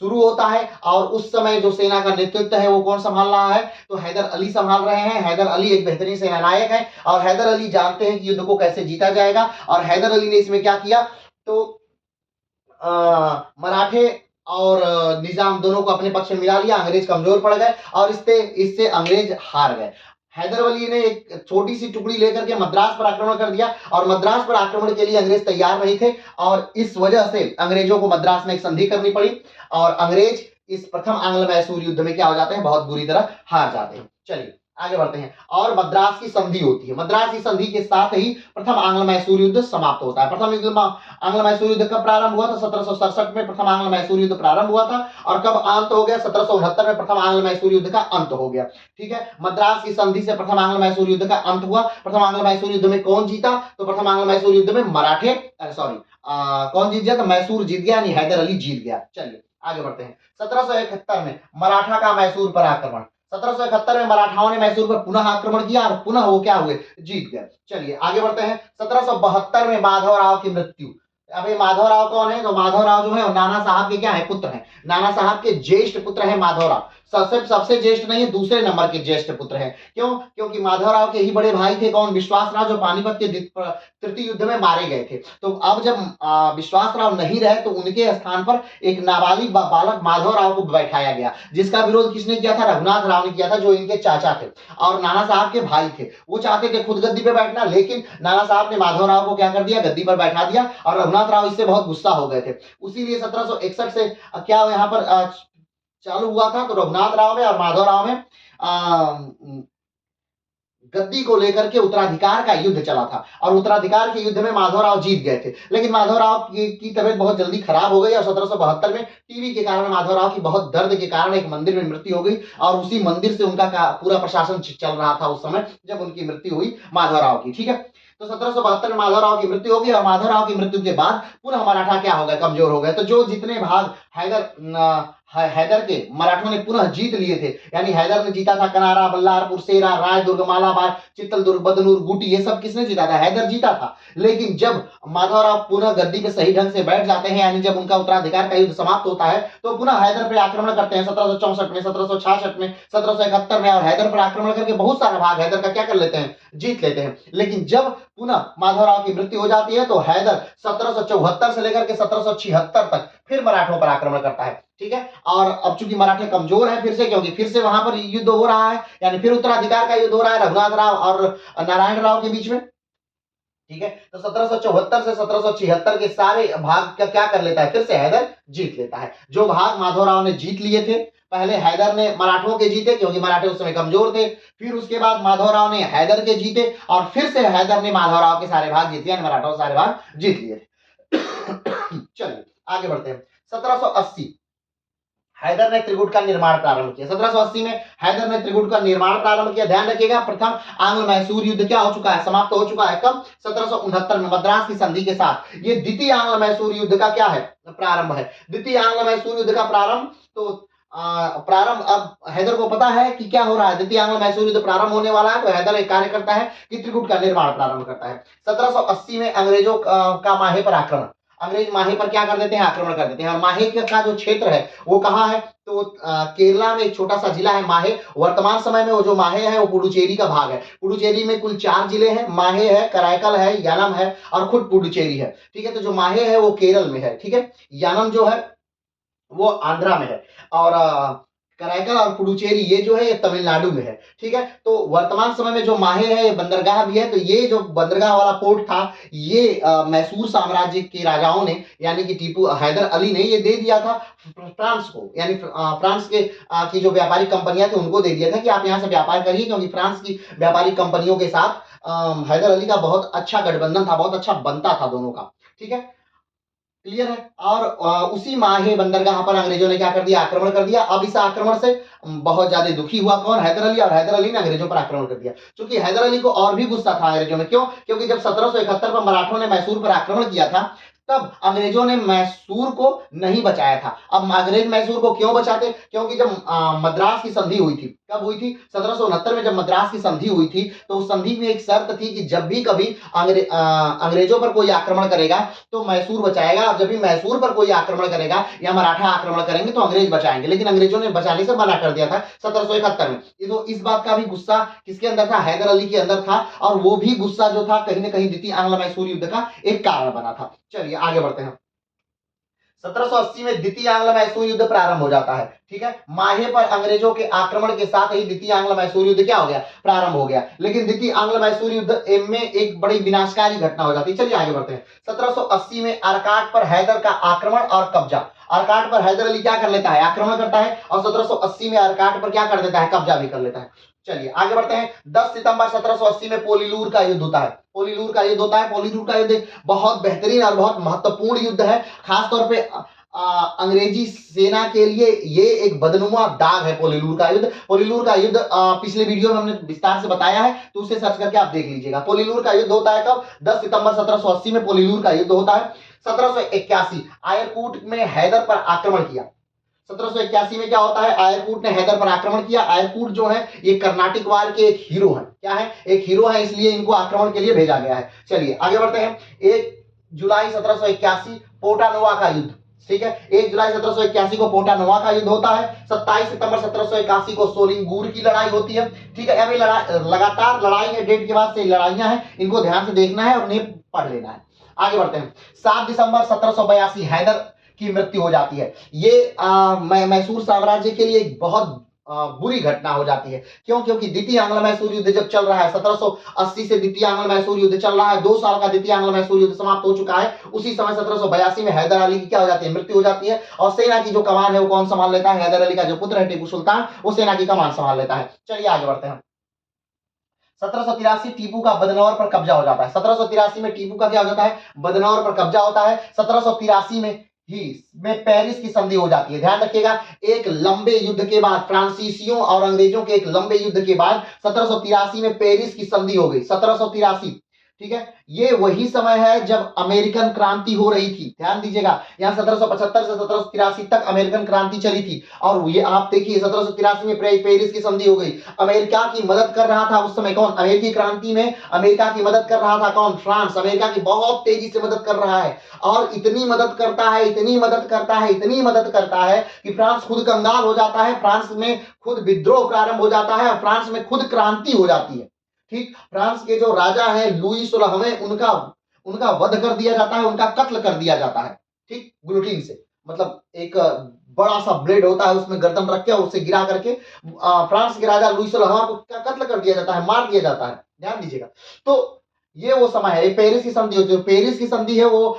शुरू होता है और उस समय जो सेना का नेतृत्व है वो कौन संभाल रहा है? तो हैदर अली संभाल रहे हैं। हैदर अली एक बेहतरीन सेना नायक है और हैदर अली जानते हैं कि युद्ध को कैसे जीता जाएगा और हैदर अली ने इसमें क्या किया? तो मराठे और निजाम दोनों को अपने पक्ष में मिला लिया। अंग्रेज कमजोर पड़ गए और इससे अंग्रेज हार गए। हैदर अली ने एक छोटी सी टुकड़ी लेकर के मद्रास पर आक्रमण कर दिया और मद्रास पर आक्रमण के लिए अंग्रेज तैयार नहीं थे और इस वजह से अंग्रेजों को मद्रास में एक संधि करनी पड़ी और अंग्रेज इस प्रथम आंग्ल मैसूर युद्ध में क्या हो जाते हैं? बहुत बुरी तरह हार जाते हैं। चलिए आगे बढ़ते हैं और मद्रास की संधि होती है। मद्रास की संधि के साथ ही प्रथम आंग्ल मैसूर युद्ध समाप्त होता है। प्रथम आंग्ल मैसूर युद्ध कब प्रारंभ हुआ था? 1767 में प्रथम आंग्ल मैसूर युद्ध प्रारंभ हुआ था और कब अंत हो गया? 1769 में प्रथम आंग्ल मैसूर युद्ध का अंत हो गया। ठीक है, मद्रास की संधि से प्रथम आंग्ल मैसूर युद्ध का अंत हुआ। प्रथम आंग्ल मैसूर युद्ध में कौन जीता? तो प्रथम आंग्ल मैसूर युद्ध में मराठे कौन जीत गया? तो मैसूर जीत गया, यानी हैदर अली जीत गया। चलिए आगे बढ़ते हैं। 1771 में मराठा का मैसूर पर आक्रमण। 1771 में मराठाओं ने मैसूर पर पुनः आक्रमण किया और पुनः वो क्या हुए? जीत गए। चलिए आगे बढ़ते हैं। 1772 में माधवराव की मृत्यु। अभी माधवराव कौन है? तो माधवराव जो है नाना साहब के क्या है? पुत्र हैं। नाना साहब के ज्येष्ठ पुत्र हैं माधवराव। सबसे ज्येष्ठ नहीं है, दूसरे नंबर के ज्येष्ठ पुत्र हैं। क्यों? क्योंकि माधवराव के ही बड़े भाई थे कौन? विश्वासराव, जो पानीपत के तृतीय युद्ध में मारे गए थे। तो अब जब विश्वासराव नहीं रहे तो उनके स्थान पर एक नाबालिग बालक माधवराव को बैठाया गया, जिसका विरोध किसने किया था? रघुनाथ राव ने किया था, जो इनके चाचा थे और नाना साहब के भाई थे। वो चाहते थे खुद गद्दी पे बैठना, लेकिन नाना साहब ने माधवराव को क्या कर दिया? गद्दी पर बैठा दिया और रघुनाथ राव इससे बहुत गुस्सा हो गए थे। उसीलिए 1761 से क्या यहाँ पर चालू हुआ था? तो रघुनाथ राव में और माधवराव में गद्दी को लेकर के उत्तराधिकार का युद्ध चला था और उत्तराधिकार के युद्ध में माधवराव जीत गए थे, लेकिन माधवराव की तबियत बहुत जल्दी खराब हो गई और 1772 में टीबी के कारण माधवराव की बहुत दर्द के कारण एक मंदिर में मृत्यु हो गई और उसी मंदिर से उनका पूरा प्रशासन चल रहा था उस समय जब उनकी मृत्यु हुई माधवराव की। ठीक है, तो 1772 में माधवराव की मृत्यु होगी और माधवराव की मृत्यु के बाद पुनः मराठा क्या हो गए? कमजोर हो गए। तो जो जितने भाग हैदर के मराठों ने पुनः जीत लिए थे, यानी हैदर ने जीता था कनारा, बल्लारपुर, सेरा, रायदुर्ग, मालाबार, चित्तलदुर्ग, बदनूर, बूटी, ये सब किसने जीता था? हैदर जीता था। लेकिन जब माधवराव पुनः गद्दी पे सही ढंग से बैठ जाते हैं, यानी जब उनका उत्तराधिकार का युद्ध समाप्त होता है, तो पुनः हैदर पर आक्रमण करते हैं 1764 में, 1766 में, 1771 में और हैदर पर आक्रमण करके बहुत सारा भाग हैदर का क्या कर लेते हैं? जीत लेते हैं। लेकिन जब पुनः माधवराव की मृत्यु हो जाती है तो हैदर 1774 से लेकर के 1776 तक फिर मराठों पर आक्रमण करता है। ठीक है, और अब चूंकि मराठे कमजोर है फिर से, क्योंकि फिर से वहां पर युद्ध हो रहा है, यानी फिर उत्तराधिकार का युद्ध हो रहा है रघुनाथ राव और नारायण राव के बीच में। ठीक है, तो 1774 से 1776 के सारे भाग का क्या कर लेता है? फिर से हैदर जीत लेता है। जो भाग माधवराव ने जीत लिए थे, पहले हैदर ने मराठों के जीते क्योंकि मराठे उस समय कमजोर थे, फिर उसके बाद माधवराव ने हैदर के जीते और फिर से हैदर ने माधवराव के सारे भाग जीते, यानी मराठों सारे भाग जीत लिए थे। चलिए आगे बढ़ते हैं। 1780 हैदर ने त्रिकूट का निर्माण प्रारंभ किया। 1780 में हैदर ने त्रिकूट का निर्माण प्रारंभ किया। ध्यान रखिएगा, प्रथम आंग्ल मैसूर युद्ध क्या हो चुका है? समाप्त हो चुका है। कब? 1769 में मद्रास की संधि के साथ। ये द्वितीय आंग्ल मैसूर युद्ध का क्या है? प्रारंभ है। द्वितीय आंग्ल मैसूर युद्ध का प्रारंभ, तो प्रारंभ अब हैदर को पता है कि क्या हो रहा है, द्वितीय आंग्ल मैसूर युद्ध प्रारंभ होने वाला है, तो हैदर एक कार्य करता है कि त्रिकूट का निर्माण प्रारंभ करता है। 1780 में अंग्रेजों का माहे पर आक्रमण। अंग्रेज माहे पर क्या कर देते हैं, आक्रमण कर देते हैं। और माहे का जो क्षेत्र है वो कहाँ है, तो केरला में एक छोटा सा जिला है माहे। वर्तमान समय में वो जो माहे है वो पुडुचेरी का भाग है। पुडुचेरी में कुल 4 जिले हैं, माहे है, कराईकल है, यानम है और खुद पुडुचेरी है। ठीक है, तो जो माहे है वो केरल में है। ठीक है, यानम जो है वो आंध्रा में है और कराईकल और पुडुचेरी ये जो है ये तमिलनाडु में है। ठीक है, तो वर्तमान समय में जो माहे है ये बंदरगाह भी है। तो ये जो बंदरगाह वाला पोर्ट था ये मैसूर साम्राज्य के राजाओं ने यानी कि टीपू हैदर अली ने ये दे दिया था फ्रांस को, यानी फ्रांस के की जो व्यापारिक कंपनियां थी उनको दे दिया था कि आप यहाँ से व्यापार करिए, क्योंकि फ्रांस की व्यापारिक कंपनियों के साथ हैदर अली का बहुत अच्छा गठबंधन था, बहुत अच्छा बनता था दोनों का। ठीक है, क्लियर है। और उसी माहे बंदरगाह पर अंग्रेजों ने क्या कर दिया, आक्रमण कर दिया। अब इस आक्रमण से बहुत ज्यादा दुखी हुआ कौन, हैदर अली, और हैदर अली ने अंग्रेजों पर आक्रमण कर दिया। क्योंकि हैदर अली को और भी गुस्सा था अंग्रेजों में, क्यों, क्योंकि जब 1771 में मराठों ने मैसूर पर आक्रमण किया था तब अंग्रेजों ने मैसूर को नहीं बचाया था। अब अंग्रेज मैसूर को क्यों बचाते, क्योंकि जब मद्रास की संधि हुई थी, कब हुई थी, 1769 में जब मद्रास की संधि हुई थी, तो उस संधि में एक शर्त थी कि जब भी कभी अंग्रेजों पर कोई आक्रमण करेगा तो मैसूर बचाएगा, और जब भी मैसूर पर कोई आक्रमण करेगा या मराठा आक्रमण करेंगे तो अंग्रेज बचाएंगे। लेकिन अंग्रेजों ने बचाने से मना कर दिया था 1771 में। तो इस बात का भी गुस्सा किसके अंदर था, हैदर अली के अंदर था, और वो भी गुस्सा जो था कहीं ना कहीं द्वितीय आंग्ल मैसूर युद्ध का एक कारण बना था। चलिए आगे बढ़ते हैं। 1780 में द्वितीय आंग्ल मैसूर युद्ध प्रारंभ हो जाता है। ठीक है, माहे पर अंग्रेजों के आक्रमण के साथ ही द्वितीय आंग्ल मैसूर युद्ध क्या हो गया, प्रारंभ हो गया। लेकिन द्वितीय आंग्ल मैसूर युद्ध में एक बड़ी विनाशकारी घटना हो जाती है। चलिए आगे बढ़ते हैं। 1780 में अरकाट पर हैदर का आक्रमण और कब्जा। अरकाट पर हैदर अली क्या कर लेता है, आक्रमण करता है, और 1780 में अरकाट पर क्या कर देता है, कब्जा भी कर लेता है। चलिए आगे बढ़ते हैं। 10 सितंबर 1780 में पोलीलूर का युद्ध होता है। पोलीलूर का युद्ध होता है। पोलीलूर का युद्ध बहुत बेहतरीन और बहुत महत्वपूर्ण युद्ध है, खासतौर पे अंग्रेजी सेना के लिए ये एक बदनुमा दाग है पोलीलूर का युद्ध। पोलीलूर का युद्ध पिछले वीडियो में हमने विस्तार से बताया है, तो उसे सर्च करके आप देख लीजिएगा। पोलीलूर का युद्ध होता है कब, 10 सितंबर 1780 में पोलीलूर का युद्ध होता है। 1781 आयरकूट में हैदर पर आक्रमण किया। 1781 में क्या होता है, आयरकूट ने हैदर पर आक्रमण किया। आयरकूट जो है ये कर्नाटिक वार के एक हीरो है, क्या है, एक हीरो है, इसलिए इनको आक्रमण के लिए भेजा गया है। चलिए आगे बढ़ते हैं। 1 जुलाई 1781 पोटानोवा का युद्ध। ठीक है, 1 जुलाई 1781 को पोटानोवा का युद्ध होता है। 27 सितंबर 1781 को सोलिंगूर की लड़ाई होती है। ठीक है, अभी लगातार लड़ाई है, डेट के बाद से लड़ाइयां हैं, इनको ध्यान से देखना है और उन्हें पढ़ लेना है। आगे बढ़ते हैं। 7 दिसंबर 1782 हैदर की मृत्यु हो जाती है। ये मैसूर साम्राज्य के लिए एक बहुत बुरी घटना हो जाती है। क्यों, क्योंकि द्वितीय आंग्ल मैसूर युद्ध जब चल रहा है, 1780 से द्वितीय आंग्ल मैसूर युद्ध चल रहा है, 2 साल का द्वितीय आंग्ल मैसूर युद्ध समाप्त हो चुका है। उसी समय 1782 में हैदर अली की क्या हो जाती है, मृत्यु हो जाती है, और सेना की जो कमान है वो कौन संभाल लेता है, हैदर अली का जो पुत्र है टीपू सुल्तान, वो सेना की कमान संभाल लेता है। चलिए आगे बढ़ते हैं। 1783 टीपू का बदनौर पर कब्जा हो जाता है। 1783 में टीपू का क्या हो जाता है, बदनौर पर कब्जा होता है। 1783 में ही में पेरिस की संधि हो जाती है। ध्यान रखिएगा, एक लंबे युद्ध के बाद, फ्रांसीसियों और अंग्रेजों के एक लंबे युद्ध के बाद 1783 में पेरिस की संधि हो गई। 1783, ठीक है, ये वही समय है जब अमेरिकन क्रांति हो रही थी। ध्यान दीजिएगा, यहाँ 1775 से 1783 तक अमेरिकन क्रांति चली थी, और ये आप देखिए 1783 में पेरिस की संधि हो गई। अमेरिका की मदद कर रहा था उस समय कौन, अमेरिकी क्रांति में अमेरिका की मदद कर रहा था कौन, फ्रांस। अमेरिका की बहुत तेजी से मदद कर रहा है, और इतनी मदद करता है, इतनी मदद करता है, इतनी मदद करता है कि फ्रांस खुद कंगाल हो जाता है, फ्रांस में खुद विद्रोह प्रारंभ हो जाता है, और फ्रांस में खुद क्रांति हो जाती है। ठीक, फ्रांस के जो राजा हैं लुई 16वें, उनका वध कर दिया जाता है, उनका कत्ल कर दिया जाता है। ठीक, गुलोटीन से, मतलब एक बड़ा सा ब्लेड होता है, उसमें गर्दन रख के उससे गिरा करके फ्रांस के राजा लुई 16वां को कत्ल कर दिया जाता है, मार दिया जाता है। ध्यान दीजिएगा, तो ये वो समय है, पेरिस की संधि होती है। पेरिस की संधि है वो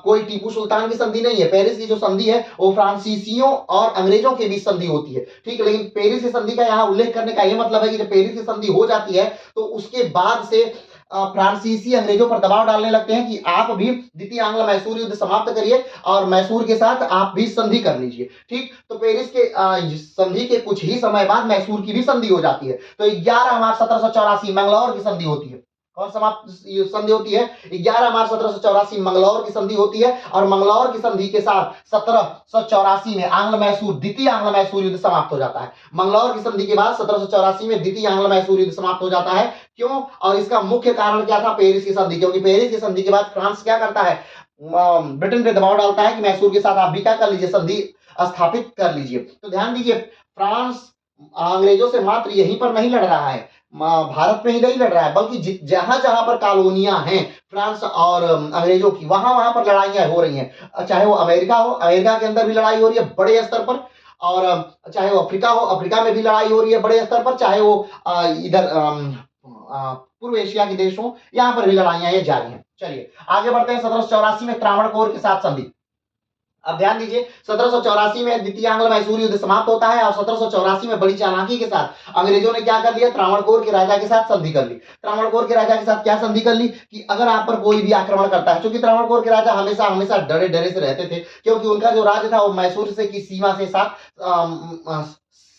कोई टीपू सुल्तान की संधि नहीं है। पेरिस की जो संधि है वो फ्रांसीसियों और अंग्रेजों के बीच संधि होती है। ठीक है, लेकिन पेरिस की संधि का यहाँ उल्लेख करने का ये मतलब है कि जब पेरिस की संधि हो जाती है तो उसके बाद से फ्रांसीसी अंग्रेजों पर दबाव डालने लगते हैं कि आप भी द्वितीय आंग्ल मैसूर युद्ध समाप्त करिए और मैसूर के साथ आप भी संधि कर लीजिए। ठीक, तो पेरिस के संधि के कुछ ही समय बाद मैसूर की भी संधि हो जाती है। तो 11 मार्च 1784 मैंगलोर की संधि होती है। कौन समाप्त संधि होती है? 11 मार्च 1784 मंगलौर की संधि होती है और मंगलौर की संधि के साथ 1784 में आंग्ल मैसूर द्वितीय आंग्ल मैसूर युद्ध समाप्त हो जाता है। मंगलौर की संधि के बाद 1784 में द्वितीय आंग्ल मैसूर युद्ध समाप्त हो जाता है। क्यों? और इसका मुख्य कारण क्या था? पेरिस की संधि। क्योंकि पेरिस की संधि के बाद फ्रांस क्या करता है? ब्रिटेन पे दबाव डालता है कि मैसूर के साथ आप भी क्या कर लीजिए, संधि स्थापित कर लीजिए। तो ध्यान दीजिए, फ्रांस अंग्रेजों से मात्र यहीं पर नहीं लड़ रहा है, भारत में ही नहीं लड़ रहा है, बल्कि जहां जहां पर कॉलोनियां हैं फ्रांस और अंग्रेजों की, वहां वहां पर लड़ाइयां हो रही हैं। चाहे वो अमेरिका हो, अमेरिका के अंदर भी लड़ाई हो रही है बड़े स्तर पर, और चाहे वो अफ्रीका हो, अफ्रीका में भी लड़ाई हो रही है बड़े स्तर पर, चाहे वो इधर पूर्व एशिया के देश हो, यहाँ पर भी लड़ाइयां ये जारी हैं। चलिए आगे बढ़ते हैं। 1784 में त्रावणकोर के साथ संधि। अब ध्यान दीजिए, 1784 में द्वितीय आंग्ल मैसूर युद्ध समाप्त होता है और 1784 में बड़ी चालाकी के साथ अंग्रेजों ने क्या कर लिया? त्रावणकोर के राजा के साथ संधि कर ली। त्रावणकोर के राजा के साथ क्या संधि कर ली? कि अगर आप पर कोई भी आक्रमण करता है, क्योंकि त्रावणकोर के राजा हमेशा हमेशा डरे डरे से रहते थे, क्योंकि उनका जो राज्य था वो मैसूर से की सीमा से साथ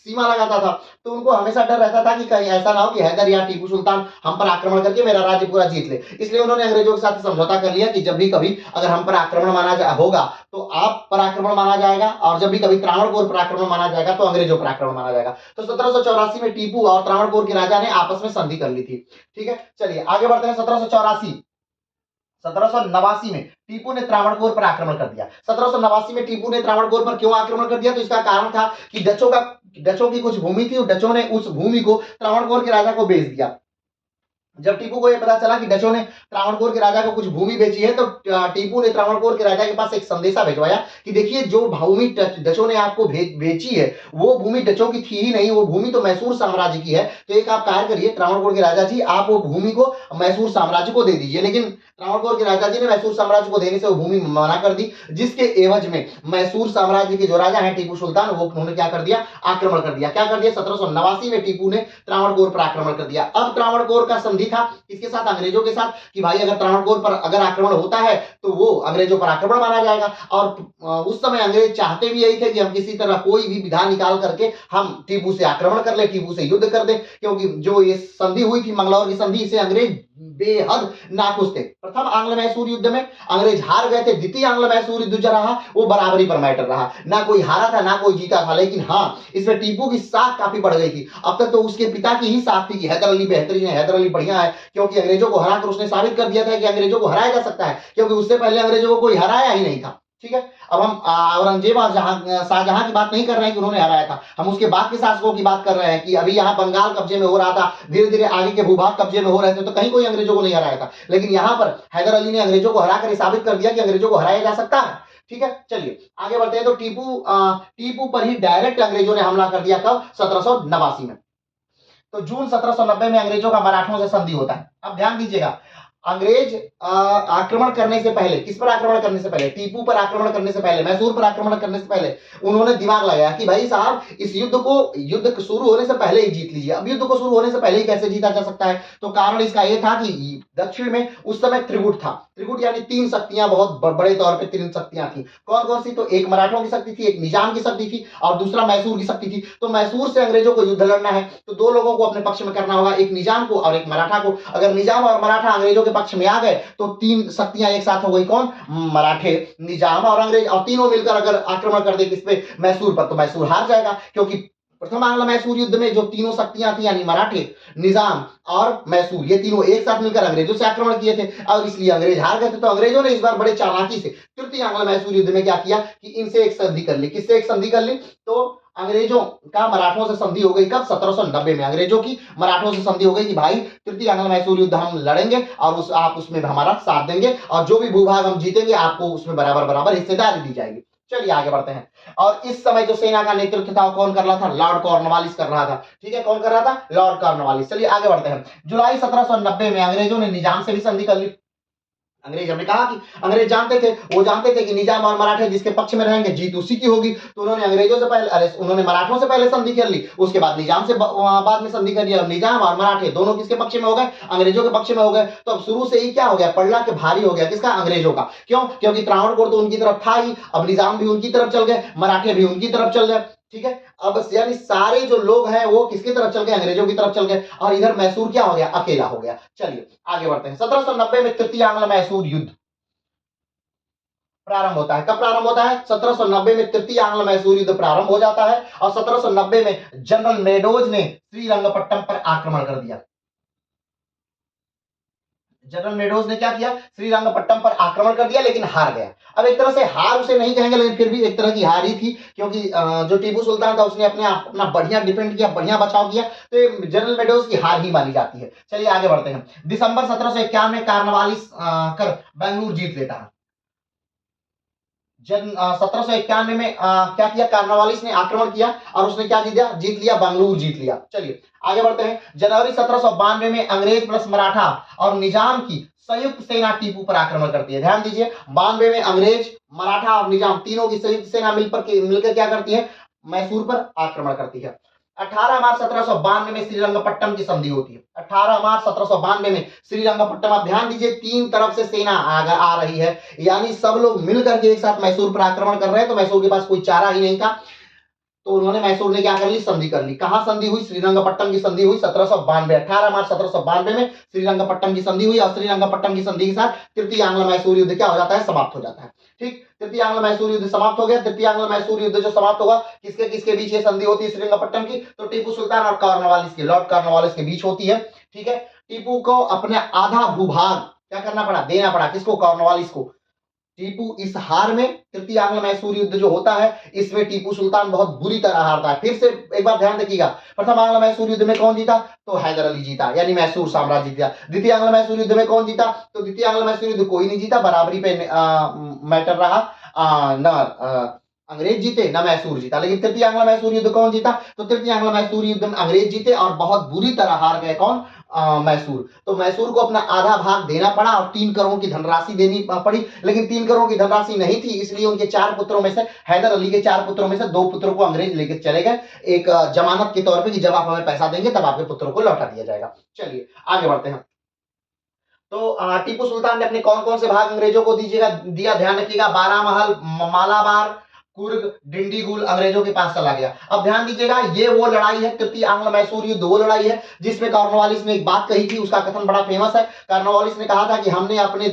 सीमा लगाता था, तो उनको हमेशा डर रहता था कि कहीं ऐसा ना हो कि हैदर या टीपू सुल्तान हम पर आक्रमण करके मेरा राज्य पूरा जीत ले। इसलिए उन्होंने अंग्रेजों के साथ समझौता कर लिया कि जब भी कभी अगर हम पर आक्रमण होगा तो आप पर आक्रमण माना जाएगा, और जब भी कभी त्रावणकोर पर आक्रमण माना जाएगा तो अंग्रेजों पर आक्रमण माना जाएगा। तो 1784 में टीपू और त्रावणकोर के राजा ने आपस में संधि कर ली थी। ठीक है, चलिए आगे बढ़ते हैं। 1789 में टीपू ने त्रावणकोर पर आक्रमण कर दिया। 1789 में टीपू ने त्रावणकोर पर क्यों आक्रमण कर दिया? तो इसका कारण था कि डचों की कुछ भूमि थी, डचों ने उस भूमि को त्रावणकोर के राजा को बेच दिया। जब टीपू को यह पता चला कि डचों ने त्रावणकोर के राजा को कुछ भूमि बेची है, तो टीपू ने त्रावणकोर के राजा के पास एक संदेशा भिजवाया कि देखिए, जो भूमि डचों ने आपको बेची है वो भूमि डचों की थी ही नहीं, वो भूमि तो मैसूर साम्राज्य की है। तो एक आप कार्य करिए त्रावणकोर के राजा जी, आप वो भूमि को मैसूर साम्राज्य को दे दीजिए। लेकिन त्रावणकोर के राजा जी ने मैसूर साम्राज्य को देने से वो भूमि मना कर दी, जिसके एवज में मैसूर साम्राज्य के जो राजा हैं टीपू सुल्तान, वो उन्होंने क्या कर दिया? आक्रमण कर दिया। क्या कर दिया? 1789 में टीपू ने त्रावणकोर पर आक्रमण कर दिया। अब त्रावणकोर का संधि था किसके साथ? अंग्रेजों के साथ, कि भाई अगर त्रावणकोर पर अगर आक्रमण होता है तो वो अंग्रेजों पर आक्रमण माना जाएगा। और उस समय अंग्रेज चाहते भी यही थे कि हम किसी तरह कोई भी विधान निकाल करके हम टीपू से आक्रमण कर ले, टीपू से युद्ध कर दे, क्योंकि जो ये संधि हुई थी मंगलौर की संधि, इसे अंग्रेज बेहद नाखुश थे। प्रथम आंग्ल मैसूर युद्ध में अंग्रेज हार गए थे, द्वितीय आंग्ल मैसूर युद्ध जो रहा वो बराबरी पर मैटर रहा, ना कोई हारा था ना कोई जीता था। लेकिन हाँ, इसमें टीपू की साख काफी बढ़ गई थी। अब तक तो उसके पिता की ही साख थी कि हैदर अली बेहतरीन है, हैदर अली बढ़िया है, क्योंकि अंग्रेजों को हराकर उसने साबित कर दिया था कि अंग्रेजों को हराया जा सकता है, क्योंकि उससे पहले अंग्रेजों को कोई हराया ही नहीं था। ठीक है, अब हम औरंगजेब और शाहजहां की बात नहीं कर रहे हैं कि उन्होंने हराया था, हम उसके बाद के शासकों की बात कर रहे हैं कि अभी यहाँ बंगाल कब्जे में हो रहा था, धीरे धीरे आगे के भूभाग कब्जे में हो रहे थे, तो कहीं कोई अंग्रेजों को नहीं हराया था। लेकिन यहाँ पर हैदर अली ने अंग्रेजों को हराकर साबित कर दिया कि अंग्रेजों को हराया जा सकता है। ठीक है, चलिए आगे बढ़ते हैं। तो टीपू पर ही डायरेक्ट अंग्रेजों ने हमला कर दिया। कब? 1789 में। तो जून 1790 में अंग्रेजों का मराठों से संधि होता है। अब ध्यान दीजिएगा, अंग्रेज आक्रमण करने से पहले, किस पर आक्रमण करने से पहले? टीपू पर आक्रमण करने से पहले, मैसूर पर आक्रमण करने से पहले उन्होंने दिमाग लगाया कि भाई साहब, इस युद्ध शुरू होने से पहले ही जीत लीजिए। अब युद्ध को शुरू होने से पहले ही कैसे जीता जा सकता है? तो कारण इसका यह था कि दक्षिण में उस समय त्रिगुट था। त्रिगुट यानी तीन शक्तियां, बहुत बड़े तौर पर तीन शक्तियां थी। कौन कौन सी? तो एक मराठों की शक्ति थी, एक निजाम की शक्ति थी, और दूसरा मैसूर की शक्ति थी। तो मैसूर से अंग्रेजों को युद्ध लड़ना है तो दो लोगों को अपने पक्ष में करना होगा, एक निजाम को और एक मराठा को। अगर निजाम और मराठा अंग्रेजों के पक्ष में आ गए तो तीन शक्तियां एक साथ हो गई। कौन? मराठे, निजाम और अंग्रेज, और तीनों मिलकर अगर आक्रमण कर दे किस पे? मैसूर पर, तो मैसूर हार जाएगा, क्योंकि प्रथम आंग्ल मैसूर युद्ध में जो तीनों शक्तियां थी, यानी मराठे, निजाम और मैसूर, ये तीनों एक साथ मिलकर अंग्रेजों से आक्रमण किए थे, और इसलिए अंग्रेज हार गए थे। तो अंग्रेजों ने इस बार बड़े चालाकी से तृतीय आंग्ल मैसूर युद्ध में क्या किया कि इनसे एक संधि कर ली। किससे एक संधि कर ली? तो अंग्रेजों का मराठों से संधि हो गई। कब? 1790 में अंग्रेजों की मराठों से संधि हो गई कि भाई तृतीय आंग्ल मैसूर युद्ध हम लड़ेंगे और आप उसमें हमारा साथ देंगे, और जो भी भूभाग हम जीतेंगे आपको उसमें बराबर बराबर हिस्सेदारी दी जाएगी। चलिए आगे बढ़ते हैं। और इस समय जो सेना का नेतृत्व था कौन कर रहा था? लॉर्ड कॉर्नवालिस कर रहा था। ठीक है, कौन कर रहा था? Lord Cornwallis. चलिए आगे बढ़ते हैं। जुलाई 1790 में अंग्रेजों ने निजाम से भी संधि कर ली। अंग्रेज, हमने कहा कि अंग्रेज जानते थे कि निजाम और मराठे जिसके पक्ष में रहेंगे जीत उसी की होगी, तो उन्होंने उन्होंने मराठों से पहले संधि कर ली, उसके बाद निजाम से बाद में संधि कर लिया। निजाम और मराठे दोनों किसके पक्ष में हो गए? अंग्रेजों के पक्ष में हो गए। तो अब शुरू से ही क्या हो गया? पलड़ा के भारी हो गया। किसका? अंग्रेजों का। क्यों? क्योंकि त्रावणकोर तो उनकी तरफ था ही, अब निजाम भी उनकी तरफ चल गए, मराठे भी उनकी तरफ चल गए। ठीक है। अब यानी सारे जो लोग हैं वो किसकी तरफ चल गए, अंग्रेजों की तरफ चल गए, और इधर मैसूर क्या हो गया, अकेला हो गया। चलिए आगे बढ़ते हैं। 1790 में तृतीय आंग्ल मैसूर युद्ध प्रारंभ होता है। कब प्रारंभ होता है, 1790 में तृतीय आंग्ल मैसूर युद्ध प्रारंभ हो जाता है, और 1790 में जनरल मेडोज ने श्रीरंगपट्टम पर आक्रमण कर दिया। जनरल मेडोज ने क्या किया, श्रीरंगपट्टम पर आक्रमण कर दिया, लेकिन हार गया। अब एक तरह से हार उसे नहीं कहेंगे, लेकिन फिर भी एक तरह की हार ही थी, क्योंकि जो टीपू सुल्तान था उसने अपना बढ़िया डिफेंड किया, बढ़िया बचाव किया, तो ये जनरल मेडोज की हार ही मानी जाती है। चलिए आगे बढ़ते हैं। दिसंबर 1751 में कार्नवालिस कर बेंगलुरु जीत लेता है। जन 1791 में क्या किया, कार्नवालिस ने आक्रमण किया और उसने क्या जीत लिया, बंगलुरु जीत लिया। चलिए आगे बढ़ते हैं। जनवरी 1792 में अंग्रेज प्लस मराठा और निजाम की संयुक्त सेना टीपू पर आक्रमण करती है। ध्यान दीजिए, 92 में अंग्रेज, मराठा और निजाम तीनों की संयुक्त सेना मिलकर क्या करती है, मैसूर पर आक्रमण करती है। 18 मार्च 1792 में श्रीरंगपट्टम की संधि होती है। 18 मार्च 1792 में श्रीरंगपट्टम। आप ध्यान दीजिए, तीन तरफ से सेना आ रही है, यानी सब लोग मिलकर के एक साथ मैसूर पर आक्रमण कर रहे हैं, तो मैसूर के पास कोई चारा ही नहीं था, तो उन्होंने मैसूर ने क्या कर ली, संधि कर ली। कहां संधि हुई, श्रीरंगपट्टम की संधि हुई 1792। 18 मार्च 1792 में श्रीरंगपट्टम की संधि हुई, और श्रीरंगपट्टम की संधि के साथ तृतीय आंग्ल मैसूर युद्ध क्या हो जाता है, समाप्त हो जाता है। ठीक, तृतीय आंग्ल मैसूर युद्ध समाप्त हो गया। तृतीय आंग्ल मैसूर युद्ध जो समाप्त होगा, किसके किसके बीच ये संधि होती है श्रीरंगपट्टम की, तो टीपू सुल्तान और कॉर्नवालिस के, लॉर्ड कॉर्नवालिस के बीच होती है। ठीक है, टीपू को अपने आधा भूभाग क्या करना पड़ा, देना पड़ा, किसको, कॉर्नवालिस को। टीपू इस हार में, तृतीय आंग्ल मैसूर युद्ध जो होता है इसमें टीपू सुल्तान बहुत बुरी तरह हारता है। फिर से एक बार ध्यान रखिएगा, प्रथम आंग्ल मैसूर युद्ध में कौन जीता, तो हैदर अली जीता, यानी मैसूर साम्राज्य जीता। द्वितीय आंग्ल मैसूर युद्ध में कौन जीता, तो द्वितीय आंग्ल मैसूर युद्ध कोई नहीं जीता, बराबरी पे मैटर रहा, न अंग्रेज जीते न मैसूर जीता। लेकिन तृतीय आंग्ल मैसूर युद्ध कौन जीता, तो तृतीय आंग्ल मैसूर युद्ध में अंग्रेज जीते और बहुत बुरी तरह हार गए, कौन, मैसूर। तो मैसूर को अपना आधा भाग देना पड़ा और 3 करोड़ की धनराशि देनी पड़ी, लेकिन 3 करोड़ की धनराशि नहीं थी, इसलिए उनके 4 पुत्रों में से, हैदर अली के 4 पुत्रों में से 2 पुत्रों को अंग्रेज लेकर चले गए, एक जमानत के तौर पे कि जब आप हमें पैसा देंगे तब आपके पुत्रों को लौटा दिया जाएगा। चलिए आगे बढ़ते हैं। तो टीपू सुल्तान ने अपने कौन कौन से भाग अंग्रेजों को दिया, ध्यान रखिएगा, बारामहल, मालाबार, कुर्ग, डिंडीगुल अंग्रेजों के पास चला गया। अब ध्यान दीजिएगा, ये वो लड़ाई है, तृतीय आंग्ल मैसूर युद्ध वो लड़ाई है जिसमें कॉर्नवालिस ने एक बात कही थी, उसका कथन बड़ा फेमस है। कॉर्नवालिस ने कहा था कि हमने अपने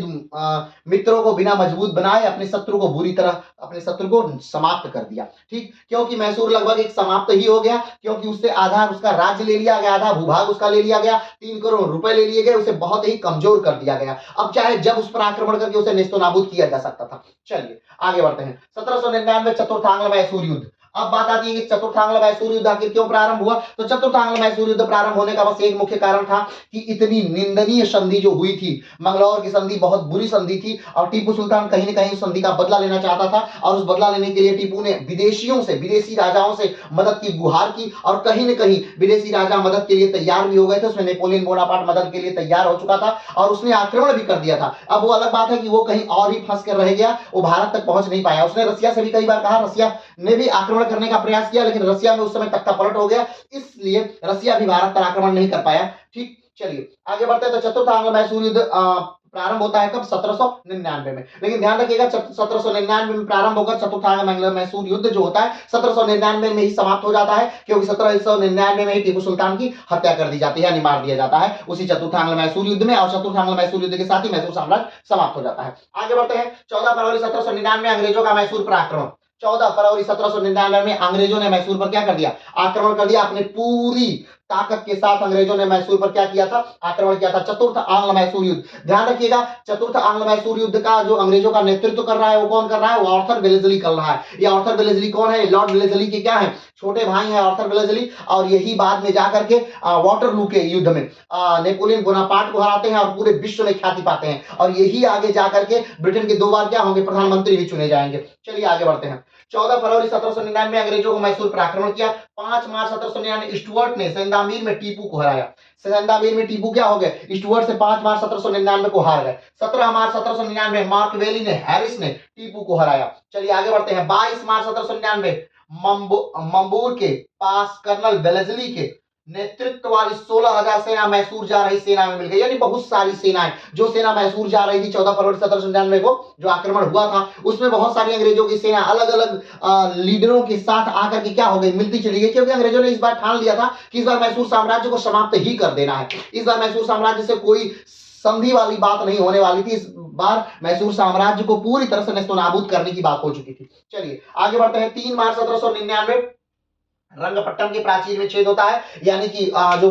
मित्रों को बिना मजबूत बनाए अपने शत्रु को बुरी तरह, अपने शत्रु को समाप्त कर दिया। ठीक, क्योंकि मैसूर लगभग एक समाप्त ही हो गया, क्योंकि उससे आधा उसका राज्य ले लिया गया, आधा भूभाग उसका ले लिया गया, 3 करोड़ रुपए ले लिए गए, उसे बहुत ही कमजोर कर दिया गया। अब चाहे जब उस पर आक्रमण करके उसे नेस्तनाबूद किया जा सकता था। चलिए आगे बढ़ते हैं। 1799 चतुर्थ आंग्ल मैसूर युद्ध। अब बात आती है कि चतुर्थ आंग्ल मैसूर युद्ध आखिर क्यों प्रारंभ हुआ, तो चतुर्थ आंग्ल मैसूर युद्ध प्रारंभ होने का बस एक मुख्य कारण था कि इतनी निंदनीय संधि जो हुई थी, मंगलौर की संधि बहुत बुरी संधि थी, और टीपू सुल्तान कहीं न कहीं उस संधि का बदला लेना चाहता था, और उस बदला लेने के लिए टीपू ने विदेशियों से, विदेशी राजाओं से मदद की गुहार की, और कहीं न कहीं विदेशी राजा मदद के लिए तैयार भी हो गए थे। उसमें नेपोलियन बोनापार्ट मदद के लिए तैयार हो चुका था और उसने आक्रमण भी कर दिया था। अब वो अलग बात है कि वो कहीं और ही फंस कर रह गया, वो भारत तक पहुंच नहीं पाया। उसने रसिया से भी कई बार कहा, रसिया ने भी आक्रमण करने का प्रयास किया, लेकिन रसिया में उस समय तख्ता पलट हो गया, इसलिए रसिया भी भारत पर आक्रमण नहीं कर पाया। ठीक, चलिए आगे बढ़ते हैं। तो चतुर्थ आंग्ल मैसूर युद्ध प्रारंभ होता है कब, 1799 में। लेकिन ध्यान रखिएगा, 1799 में प्रारंभ होकर चतुर्थ आंग्ल मैसूर युद्ध जो होता है 1799 में ही समाप्त हो जाता है, क्योंकि 1799 में ही टीपू सुल्तान की हत्या कर दी जाती है, यानी मार दिया जाता है उसी चतुर्थ आंग्ल मैसूर युद्ध में, और चतुर्थ आंग्ल मैसूर युद्ध के साथ ही मैसूर साम्राज्य समाप्त हो जाता है। आगे बढ़ते हैं। 14 फरवरी 1799 अंग्रेजों का मैसूर पर आक्रमण। 14 फरवरी 1799 में अंग्रेजों ने मैसूर पर क्या कर दिया, आक्रमण कर दिया। अपने पूरी ताकत के साथ अंग्रेजों ने मैसूर पर क्या किया था, आक्रमण किया था। चतुर्थ आंग्ल मैसूर युद्ध, ध्यान रखिएगा, चतुर्थ आंग्ल मैसूर युद्ध का जो अंग्रेजों का नेतृत्व कर रहा है वो कौन कर रहा है, वो आर्थर वेलेस्ली कर रहा है। ये आर्थर वेलेस्ली कौन है, लॉर्ड वेलेस्ली के क्या है, छोटे भाई हैं आर्थर वेलेस्ली, और यही बाद में जाकर के वाटरलू के युद्ध में नेपोलियन बोनापार्ट को हराते हैं और पूरे विश्व में ख्याति पाते हैं, और यही आगे जाकर के ब्रिटेन के 2 बार क्या होंगे, प्रधानमंत्री भी चुने जाएंगे। चलिए आगे बढ़ते हैं। 14 फरवरी 1799 में अंग्रेजों को मैसूर पर आक्रमण किया। 5 मार्च 1799 स्टुअर्ट ने सेंदामीर में टीपू को हराया। सेंदामीर में टीपू क्या हो गए, स्टुअर्ट से 5 मार्च 1799 को हार गए। 17 मार्च 1799 मार्क वेली ने, हैरिस ने टीपू को हराया। चलिए आगे बढ़ते हैं। 22 मार्च 1799 मंबूर के पास कर्नल वेलेस्ली के नेतृत्व वाली 16,000 सेना मैसूर जा रही सेना में मिल गई, यानी बहुत सारी सेनाएं। जो सेना मैसूर जा रही थी 14 फरवरी 1799 को जो आक्रमण हुआ था, उसमें बहुत सारी अंग्रेजों की सेना अलग अलग लीडरों के साथ आकर के क्या हो गई, मिलती चली गई, क्योंकि अंग्रेजों ने इस बार ठान लिया था कि इस बार मैसूर साम्राज्य को समाप्त ही कर देना है। इस बार मैसूर साम्राज्य से कोई संधि वाली बात नहीं होने वाली थी। इस बार मैसूर साम्राज्य को पूरी तरह से नेस्तनाबूद करने की बात हो चुकी थी। चलिए आगे बढ़ते हैं। 3 मार्च 1799 रंगपट्टन के प्राचीर में छेद होता है, यानी कि जो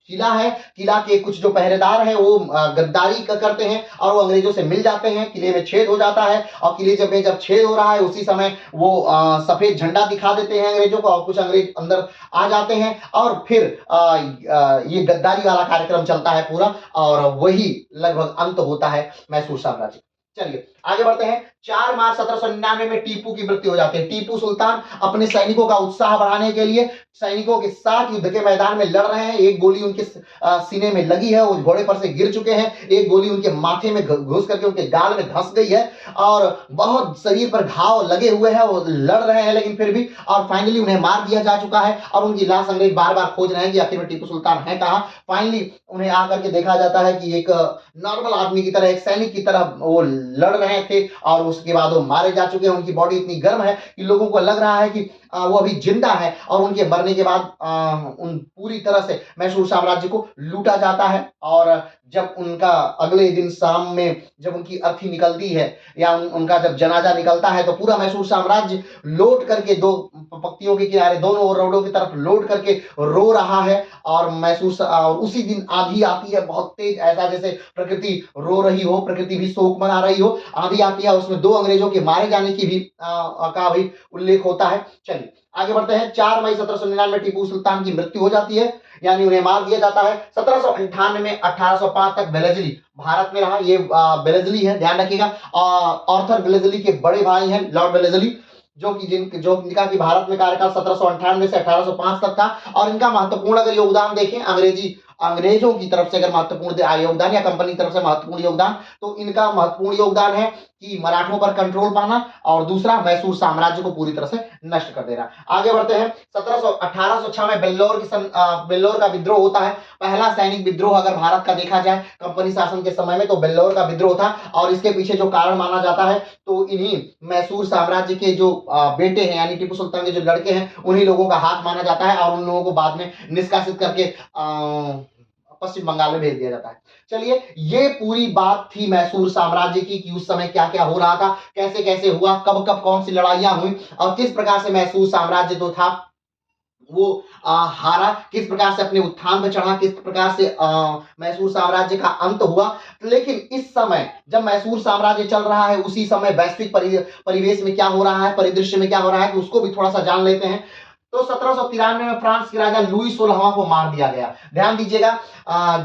किला है, किला के कुछ जो पहरेदार हैं वो गद्दारी करते हैं और वो अंग्रेजों से मिल जाते हैं। किले में छेद हो जाता है और किले जब छेद हो रहा है उसी समय वो सफेद झंडा दिखा देते हैं अंग्रेजों को और कुछ अंग्रेज अंदर आ जाते हैं और फिर ये गद्दारी वाला कार्यक्रम चलता है पूरा और वही लगभग अंत होता है मैसूर साम्राज्य। चलिए आगे बढ़ते हैं। 4 मार्च 1799 में टीपू की मृत्यु हो जाती है। टीपू सुल्तान अपने सैनिकों का उत्साह बढ़ाने के लिए सैनिकों के साथ युद्ध के मैदान में लड़ रहे हैं। एक गोली उनके सीने में लगी है, वो घोड़े पर से गिर चुके हैं। एक गोली उनके माथे में घुस करके उनके गाल में धंस गई है और बहुत शरीर पर घाव लगे हुए हैं। वो लड़ रहे हैं लेकिन फिर भी, और फाइनली उन्हें मार दिया जा चुका है और उनकी लाश अंग्रेज बार बार खोज रहे हैं कि आखिर में टीपू सुल्तान है कहां। फाइनली उन्हें आकर के देखा जाता है कि एक नॉर्मल आदमी की तरह, एक सैनिक की तरह वो लड़ रहे थे और उसके बाद वो मारे जा चुके हैं। उनकी बॉडी इतनी गर्म है कि लोगों को लग रहा है कि वो अभी जिंदा है और उनके मरने के बाद उन पूरी तरह से मैसूर साम्राज्य को लूटा जाता है। और जब उनका अगले दिन शाम में जब उनकी अर्थी निकलती है या उनका जब जनाजा निकलता है तो पूरा मैसूर साम्राज्य लौट करके दो पक्तियों के किनारे दोनों रोडों की तरफ लौट करके रो रहा है। और मैसूर और उसी दिन आंधी आती है बहुत तेज, ऐसा जैसे प्रकृति रो रही हो, प्रकृति भी शोक मना रही हो। आंधी आती है, उसमें 2 अंग्रेजों के मारे जाने की भी का भी उल्लेख होता है। चलिए आगे बढ़ते हैं। 4 मई 1799 में टीपू सुल्तान की मृत्यु हो जाती है, यानी उन्हें मार दिया जाता है। 1798 में 1805 तक वेलेस्ली भारत में रहा। ये वेलेस्ली है, ध्यान रखिएगा। आर्थर वेलेस्ली के बड़े भाई हैं लॉर्ड वेलेस्ली, जो जिनका कि भारत में कार्यकाल 1798 से 1805 तक था। और इनका महत्वपूर्ण अगर योगदान देखें अंग्रेजों की तरफ से अगर महत्वपूर्ण योगदान या कंपनी की तरफ से महत्वपूर्ण योगदान, तो इनका महत्वपूर्ण योगदान है कि मराठों पर कंट्रोल पाना और दूसरा मैसूर साम्राज्य को पूरी तरह से नष्ट कर देना। आगे बढ़ते हैं। 1806 में बेल्लोर का विद्रोह होता है। पहला सैनिक विद्रोह अगर भारत का देखा जाए कंपनी शासन के समय में तो बेल्लोर का विद्रोह था और इसके पीछे जो कारण माना जाता है तो इन्हीं मैसूर साम्राज्य के जो बेटे हैं यानी टीपू सुल्तान के जो लड़के हैं उन्हीं लोगों का हाथ माना जाता है और उन लोगों को बाद में निष्कासित करके पश्चिम बंगाल में भेज दिया जाता है। चलिए ये पूरी बात थी मैसूर साम्राज्य की कि उस समय क्या क्या हो रहा था, कैसे कैसे हुआ, कब कब कौन सी लड़ाइयां हुई और किस प्रकार से मैसूर साम्राज्य जो था वो हारा, किस प्रकार से अपने उत्थान पे चढ़ा, किस प्रकार से मैसूर साम्राज्य का अंत हुआ। लेकिन इस समय जब मैसूर साम्राज्य चल रहा है उसी समय वैश्विक परिवेश में क्या हो रहा है, परिदृश्य में क्या हो रहा है, तो उसको भी थोड़ा सा जान लेते हैं। तो 1793 में फ्रांस के राजा लुई 16वां को मार दिया गया। ध्यान दीजिएगा,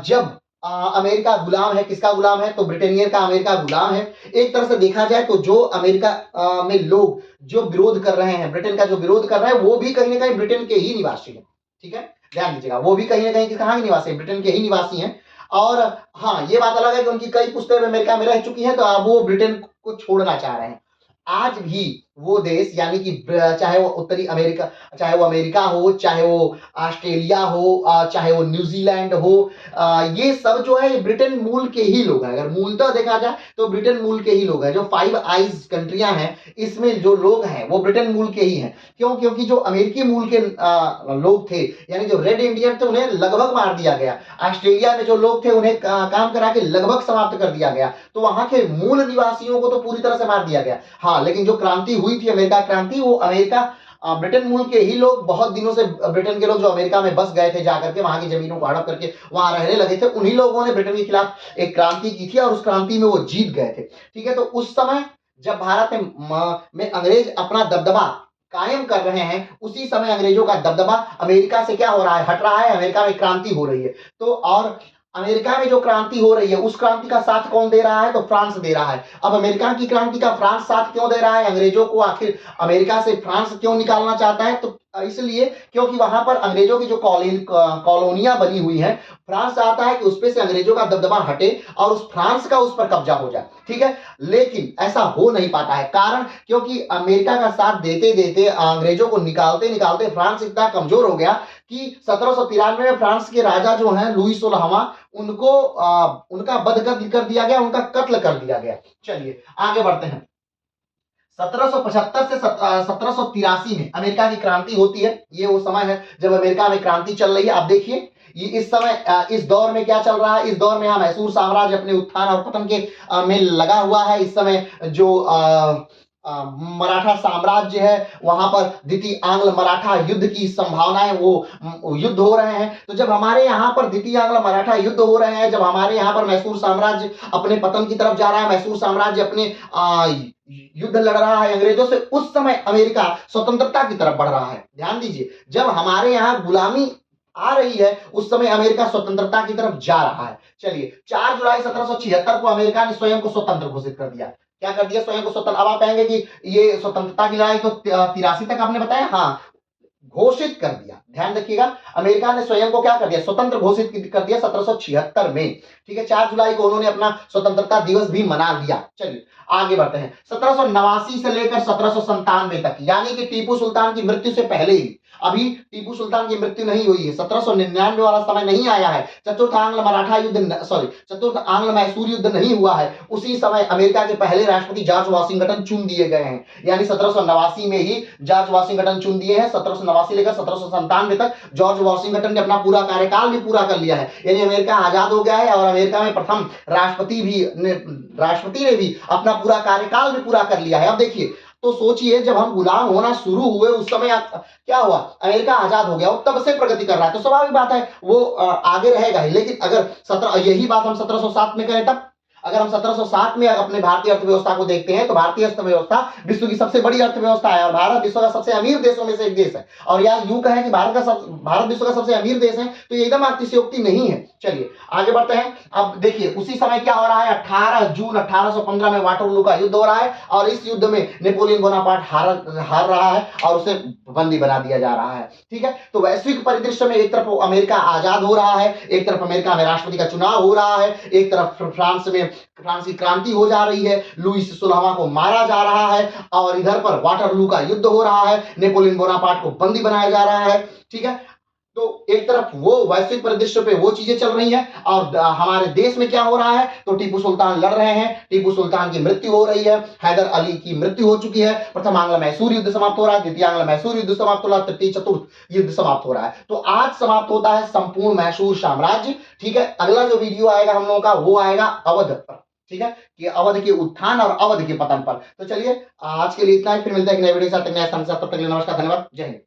जब अमेरिका गुलाम है, किसका गुलाम है, तो ब्रिटेनियर का अमेरिका गुलाम है। एक तरह से देखा जाए तो जो अमेरिका में लोग जो विरोध कर रहे हैं, ब्रिटेन का जो विरोध कर रहे हैं वो भी कहीं ना कहीं ब्रिटेन के ही निवासी हैं। ठीक है, ध्यान दीजिएगा, वो भी कहीं ना कहीं कहाँ के निवासी है, ब्रिटेन के ही निवासी हैं। और हाँ, ये बात अलग है कि उनकी कई पुश्तें अमेरिका में रह चुकी हैं तो अब वो ब्रिटेन को छोड़ना चाह रहे हैं। आज भी वो देश यानी कि चाहे वो उत्तरी अमेरिका, चाहे वो अमेरिका हो, चाहे वो ऑस्ट्रेलिया हो, चाहे वो न्यूजीलैंड हो, ये सब जो है ब्रिटेन मूल के ही लोग हैं। अगर मूलतः देखा जाए तो ब्रिटेन मूल के ही लोग हैं। जो 5 आइज कंट्रियां हैं इसमें जो लोग हैं वो ब्रिटेन मूल के ही हैं। क्यों? क्योंकि जो अमेरिकी मूल के लोग थे यानी जो रेड इंडियन थे उन्हें लगभग मार दिया गया। ऑस्ट्रेलिया में जो लोग थे उन्हें काम करा के लगभग समाप्त कर दिया गया। तो वहां के मूल निवासियों को तो पूरी तरह से मार दिया गया। हाँ, लेकिन जो क्रांति हुई थी अमेरिका क्रांति, वो अमेरिका ब्रिटेन मूल के ही लोग, बहुत दिनों से ब्रिटेन के लोग जो अमेरिका में बस गए थे जाकर के वहां की जमीनों को हड़प करके वहां रहने लगे थे, उन्हीं लोगों ने ब्रिटेन के खिलाफ एक क्रांति की थी और उस क्रांति में वो जीत गए थे। ठीक है, तो उस समय जब भारत में अंग्रेज अपना दबदबा कायम कर रहे हैं उसी समय अंग्रेजों का दबदबा अमेरिका से क्या हो रहा है, हट रहा है। अमेरिका में क्रांति हो रही है। तो और अमेरिका में जो क्रांति हो रही है उस क्रांति का साथ कौन दे रहा है, तो फ्रांस दे रहा है। अब अमेरिका की क्रांति का फ्रांस साथ क्यों दे रहा है, अंग्रेजों को आखिर अमेरिका से फ्रांस क्यों निकालना चाहता है, तो इसलिए क्योंकि वहां पर अंग्रेजों की जो कॉलोनियां बनी हुई हैं, फ्रांस चाहता है कि उसपे से अंग्रेजों का दबदबा हटे और उस फ्रांस का उस पर कब्जा हो जाए। ठीक है, लेकिन ऐसा हो नहीं पाता है। कारण क्योंकि अमेरिका का साथ देते देते अंग्रेजों को निकालते निकालते फ्रांस इतना कमजोर हो गया कि 1793 में फ्रांस के राजा जो हैं लुई 16वां, उनको उनका वध कर दिया गया, उनका कत्ल कर दिया गया। चलिए आगे बढ़ते हैं। 1775 से 1783 में अमेरिका की क्रांति होती है। ये वो समय है जब अमेरिका में क्रांति चल रही है। आप देखिए ये इस समय इस दौर में क्या चल रहा है। इस दौर में यहाँ मैसूर साम्राज्य अपने उत्थान और पतन के में लगा हुआ है। इस समय जो मराठा साम्राज्य है वहां पर द्वितीय आंग्ल मराठा युद्ध की संभावनाएं वो युद्ध हो रहे हैं। तो जब हमारे यहाँ पर द्वितीय आंग्ल मराठा युद्ध हो रहे हैं, जब हमारे यहाँ पर मैसूर साम्राज्य अपने पतन की तरफ जा रहा है, मैसूर साम्राज्य अपने युद्ध लड़ रहा है अंग्रेजों से, उस समय अमेरिका स्वतंत्रता की तरफ बढ़ रहा है। ध्यान दीजिए, जब हमारे यहाँ गुलामी आ रही है उस समय अमेरिका स्वतंत्रता की तरफ जा रहा है। चलिए 4 जुलाई 1776 को अमेरिका ने स्वयं को स्वतंत्र घोषित कर दिया। क्या कर दिया? स्वयं को स्वतंत्र। अब आप कहेंगे कि ये स्वतंत्रता की लड़ाई तो 83 तक आपने बताया। हाँ, घोषित कर दिया। ध्यान रखिएगा, अमेरिका ने स्वयं को क्या कर दिया? स्वतंत्र घोषित कर दिया 1776 में। ठीक है, 4 जुलाई को उन्होंने अपना स्वतंत्रता दिवस भी मना लिया। चलिए आगे बढ़ते हैं। 1789 से लेकर 1797 तक, यानी कि टीपू सुल्तान की मृत्यु से पहले ही, अभी टीपू सुल्तान की मृत्यु नहीं हुई है, 1799 वाला समय नहीं आया है, चतुर्थ आंग्ल मराठा युद्ध चतुर्थ आंग्ल मैसूर युद्ध नहीं हुआ है, उसी समय अमेरिका के पहले राष्ट्रपति जॉर्ज वॉशिंगटन चुन दिए गए हैं। यानी 1789 में ही जॉर्ज वॉशिंगटन चुन दिए हैं। 1789 लेकर 1797 तक जॉर्ज वॉशिंगटन ने अपना पूरा कार्यकाल भी पूरा कर लिया है। यानी अमेरिका आजाद हो गया है और अमेरिका में प्रथम राष्ट्रपति ने भी अपना पूरा कार्यकाल भी पूरा कर लिया है। अब देखिए, तो सोचिए जब हम गुलाम होना शुरू हुए उस समय क्या हुआ? अमेरिका आजाद हो गया और तब से प्रगति कर रहा है, तो स्वाभाविक बात है वो आगे रहेगा ही। लेकिन अगर यही बात हम 1707 में करें, तब अगर हम 1707 में अपने भारतीय अर्थव्यवस्था को देखते हैं तो भारतीय अर्थव्यवस्था विश्व की सबसे बड़ी अर्थव्यवस्था है और भारत विश्व का सबसे अमीर देशों में से एक देश है। और यह यूं कहें कि भारत विश्व का सबसे अमीर देश है तो ये एकदम अतिशयोक्ति नहीं है। चलिए आगे बढ़ते हैं। अब देखिए उसी समय क्या हो रहा है, 18 जून 1815 में वाटरलू का युद्ध हो रहा है और इस युद्ध में नेपोलियन बोनापार्ट हार रहा है और उसे बंदी बना दिया जा रहा है। ठीक है, तो वैश्विक परिदृश्य में एक तरफ अमेरिका आजाद हो रहा है, एक तरफ अमेरिका में राष्ट्रपति का चुनाव हो रहा है, एक तरफ फ्रांस की क्रांति हो जा रही है, लुईस 16वां को मारा जा रहा है और इधर पर वाटरलू का युद्ध हो रहा है, नेपोलियन बोनापार्ट को बंदी बनाया जा रहा है। ठीक है, तो एक तरफ वो वैश्विक परिदृश्य पे वो चीजें चल रही हैं और हमारे देश में क्या हो रहा है, तो टीपू सुल्तान लड़ रहे हैं, टीपू सुल्तान की मृत्यु हो रही है, हैदर अली की मृत्यु हो चुकी है, प्रथम आंग्ल मैसूर युद्ध समाप्त हो रहा है, द्वितीय आंग्ल मैसूर युद्ध समाप्त हो रहा है, तृतीय चतुर्थ युद्ध समाप्त हो रहा है। तो आज समाप्त होता है संपूर्ण मैसूर साम्राज्य। ठीक है, अगला जो वीडियो आएगा हम लोगों का वो आएगा अवध पर। ठीक है, कि अवध के उत्थान और अवध के पतन पर। तो चलिए आज के लिए इतना ही, फिर मिलता है एक नए वीडियो के साथ, नए स्थान के साथ। तब तक के लिए नमस्कार, धन्यवाद, जय हिंद।